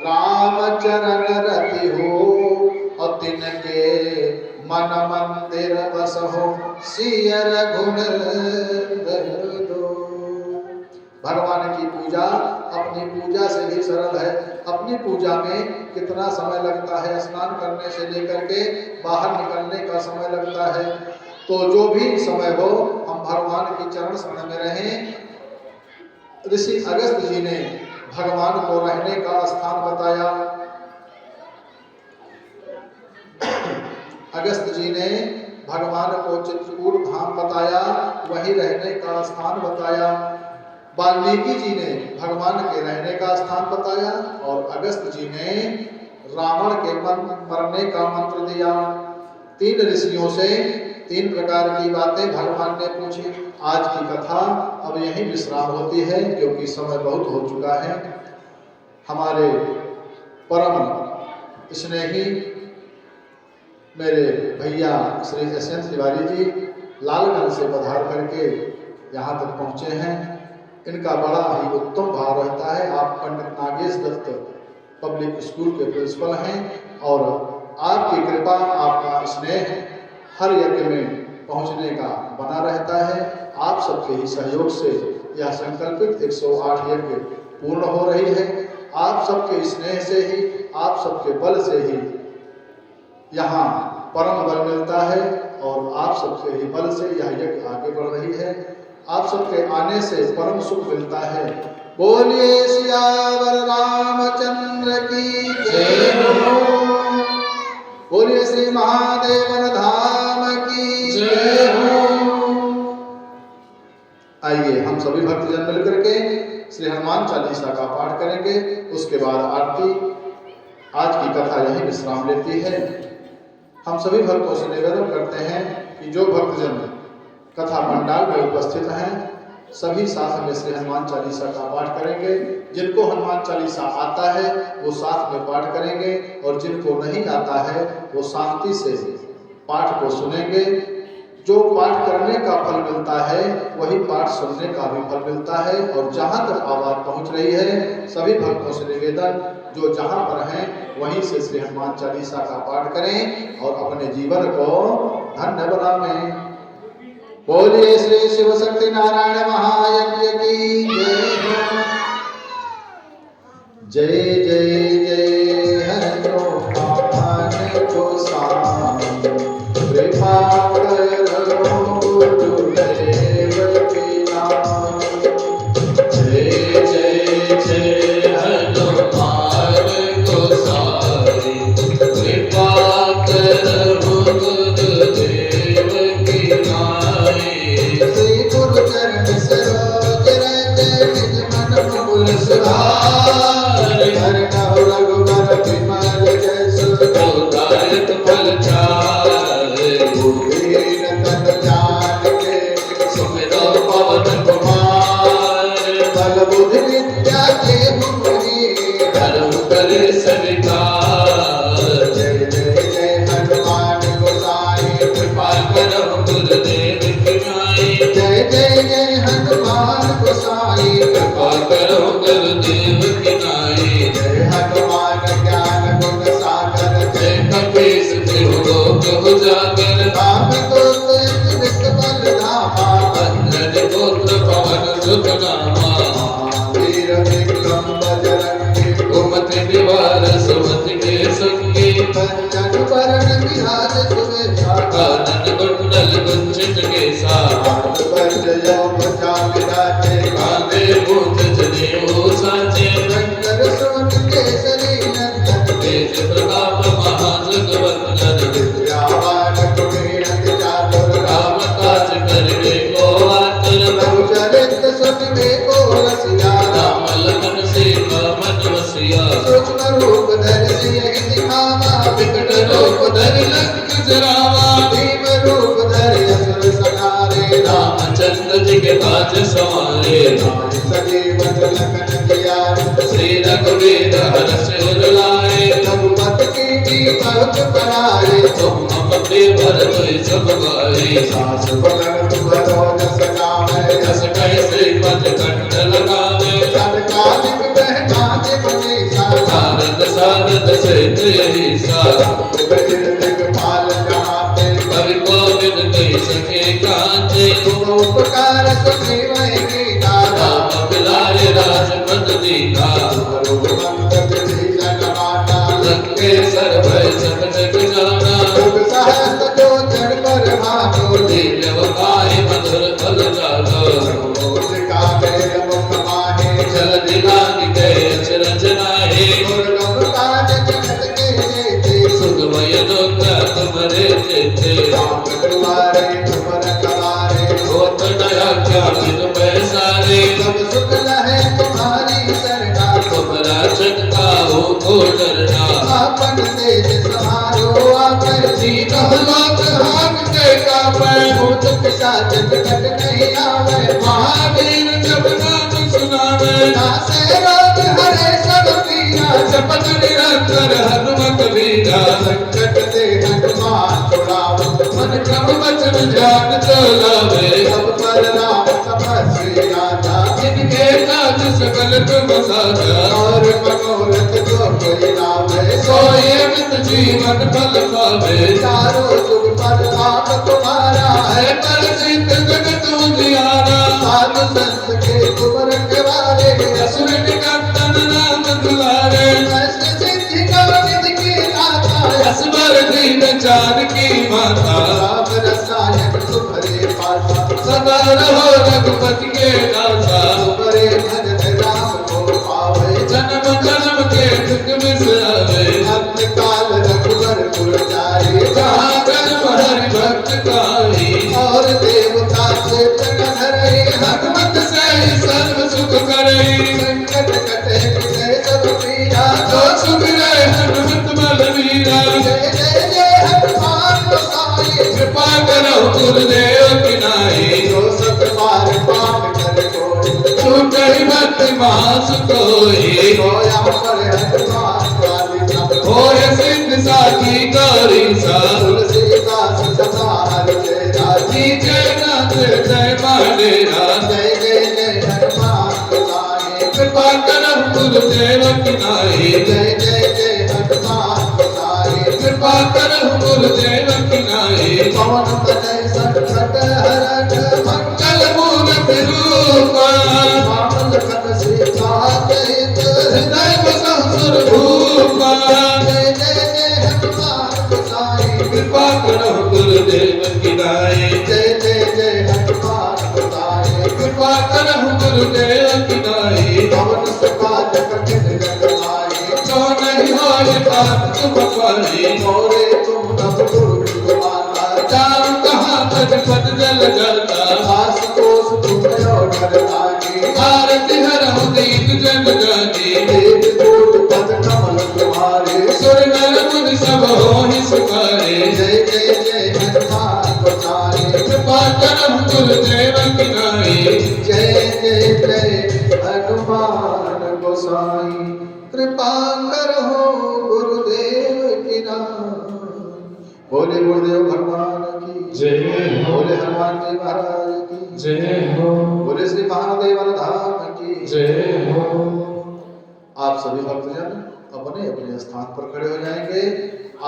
राम चरण रति हो, और तिनके मन मंदिर बसहो, सिय रघुनंदन दो। भगवान की पूजा अपनी पूजा से भी सरल है। अपनी पूजा में कितना समय लगता है, स्नान करने से लेकर के बाहर निकलने का समय लगता है। तो जो भी समय हो, हम भगवान की चरण शरण में रहें। ऋषि अगस्त जी ने भगवान को रहने का स्थान बताया। अगस्त जी ने भगवान को चित्रकूट धाम बताया, वहीं रहने का स्थान बताया। वाल्मीकि जी ने भगवान के रहने का स्थान बताया, और अगस्त जी ने रावण के मरने का मंत्र दिया। 3 ऋषियों से 3 प्रकार की बातें भगवान ने पूछी। आज की कथा अब यहीं विश्राम होती है, क्योंकि समय बहुत हो चुका है। हमारे परम स्नेही मेरे भैया श्री एस.एन. तिवारी जी लालगंज से पधार करके यहाँ तक पहुँचे हैं। इनका बड़ा ही उत्तम भाव रहता है। आप पंडित नागेश दत्त पब्लिक स्कूल के प्रिंसिपल हैं, और आपकी कृपा, आपका स्नेह हर यज्ञ में पहुँचने का बना रहता है। आप सबके ही सहयोग से यह संकल्पित 108 यज्ञ पूर्ण हो रही है। आप सबके स्नेह से ही, आप सबके बल से ही यहाँ परम बल मिलता है। और आप सबके ही बल से यह यज्ञ आगे बढ़ रही है। आप सबके आने से परम सुख मिलता है। बोलिए सियावर रामचंद्र की जय हो। बोलिए श्री महादेवन धाम की जय हो। आइए हम सभी भक्तजन मिलकर के श्री हनुमान चालीसा का पाठ करेंगे। उसके बाद आरती। आज की कथा यही विश्राम लेती है। हम सभी भक्तों से निवेदन करते हैं कि जो भक्तजन कथा पंडाल में उपस्थित हैं सभी साथ में श्री हनुमान चालीसा का पाठ करेंगे। जिनको हनुमान चालीसा आता है वो साथ में पाठ करेंगे और जिनको नहीं आता है वो शांति से पाठ को सुनेंगे। जो पाठ करने का फल मिलता है वही पाठ सुनने का भी फल मिलता है। और जहाँ तक आवाज पहुँच रही है सभी भक्तों से निवेदन जो जहाँ पर हैं वहीं से श्री हनुमान चालीसा का पाठ करें और अपने जीवन को धन्य बनाएं। बोलिए श्री शिव शक्ति नारायण महायज्ञ की जय। जय जय जय हनुमान गोसाई कृपा करो गुरुदेव की नाम। जय जय जय हनुमान गोसाई कृपा करो गुरुदेव की नाई। श्री गुरु चरण सरोज रज निज मन मुकुर सुधार। हरनौ रघुबर विमल जसु दायक फल चारि। बुद्धिहीन तन जानिके सुमिरो पवन कुमार। बल बुद्धि विद्या देहु मोहि। धर्म करे सविकार। जय जय जय हनुमान गोसाई कृपा करो गुरुदेव की नाई। जय जय जय हनुमान गोसाई कृपा करो गुरुदेव की नाई। जय हनुमान ज्ञान गुण सागर जय कपीस तिहु लोक उजागर। राम दूत नित बल धामा। अंजन पुत्र पवन सुत नामा। वीर विक्रम बजरंगी कुमति निवार सुमति के संगी। कंचन वरण विराज सुवेशा। कानन कुंडल कुंचित केसा। हाथ वज्र ध्वजा विराजे। कांधे मूंज जनेऊ साजे। शंकर सुवन केसरी नंदन। तेज प्रताप महाजगवंदन। विद्यावान गुणीयति चातुर। राम काज करने को आतुर। प्रभु चरित्र सुनने को रसिया। राम लखन सीता मन वसिया। सूक्ष्म रूप धरि सियहि दिखावा। विकट रूप धरि लंक जरावा। भीम रूप धरि असुर संहारे। रामचंद्र जी के काज सवारे। सजीवन लखन जियारे। श्री रघुवीर हर्ष उर लाए। रघुपति कीन्ही बहुत बड़ाई। तुम मम प्रिय भरत सब भाई। सास बदन तुमरो जस गावै। जस कहि श्रीपद कंठ लगावे। सनकादिक बहकादिक नीसा। नारद सारद सहित यही सा। विभिन्न दिक्पाल जहाते। कवि कोविद कहि सके कांचे। तुम उपकार सुनिवै कीना। राम बिलाए राजपद दीना। रूप मंद विधि जगमाता। लंकेश्वर भय सब जग जाना। जुग सहस्त्र जो जड़ पर भानु। दिव्यवकारि मधुर फल जाना। मुद्रिका मेल मुख माहे। जल दिलांग गए अचरज नाहि। दुर्गम काज जगत के जेते। सुगमय लोक तुम्हारे जेते। राम दुआरे तुम रखवारे। होत न आज्ञा बिनु पैसारे। सब सुख लहै तुम्हारी सरना। तुम राजन काहू को डरना। आपन तेज समारो आपै। तीनों लोक भागते कापै। भूत पिशाच निकट नहीं आवे। महावीर जब नाम सुनावे। नासै रोग हरै सब पीरा। जपत निरंतर हनुमत वीरा। संकट ते हनुमान छुड़ावे। मन क्रम वचन ध्यान चलावे। सब पर राम तपस्वी राजा। जिनके काज सकल तुम साजा। और मनोरथ जो कोई लावे। सोए अमित जीवन फल पावे। चारों जुग पर आप तुम्हारा है। है पर सिद्ध जगत उजियारा। साधु संत के तुम रखवारे। असुर निकंदन नाम दुलारे। अष्ट सिद्धि नव निधि की दाता। असबर दीन जानकी माता। राम रस पाई और देवता चेतन धरे हनुमत से सर्व सुख करे संकट कटे मिटे सब पीरा जो सुमिरै हनुमत बलवीरा जय जय जय हनुमान गोसाई कृपा करो गुरुदेव की नाई जो सत बार पाठ कर कोई छूटहि भक्ति मास कोई गोया पर हनुमान वाली सब होय सिद्ध साखी गौरी सा तुलसीदास सदा हर जय राजी जय नाथ जय माडेरा जय जय जय हनुमान गोसाई कृपा करो गुरुदेव की नाई जय जय जय हनुमान गोसाई कृपा करो गुरुदेव की नाई पवन तनय संकट हरण मंगल मूर्ति रूपा मामल खन सीता सहित हृदय बसंसुर भूपा जय जय जय हनुमान गोसाई कृपा करो गुरुदेव की नाई जय जय जय हनुमान गोसाई कृपा करो गुरुदेव की नाई पवन सुकाज कठिन जगमाई जो नहीं होय बात तुम पाई मोरे तुम तब गुरु तुम्हारा जाऊं कहाँ तज पद जल जलता आस तोष तुम डरतानी आरती हरहु दीन जन जानी देव दूत पद कमल तुम्हारे सुर नर मुनि सब होहि सुखारे जय जय जय हनुमान गोसाई कृपा करो गुरुदेव की नाई जय जय जय हनुमान गोसाई कृपा करो गुरुदेव की नाई बोले गुरुदेव भगवान की जय हो बोले हनुमान जी महाराज की जय हो बोले श्री महादेवन धाम की जय हो। आप सभी भक्तजन अपने अपने स्थान पर खड़े हो जाएंगे।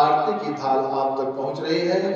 आरती की थाल आप तक पहुंच रही है।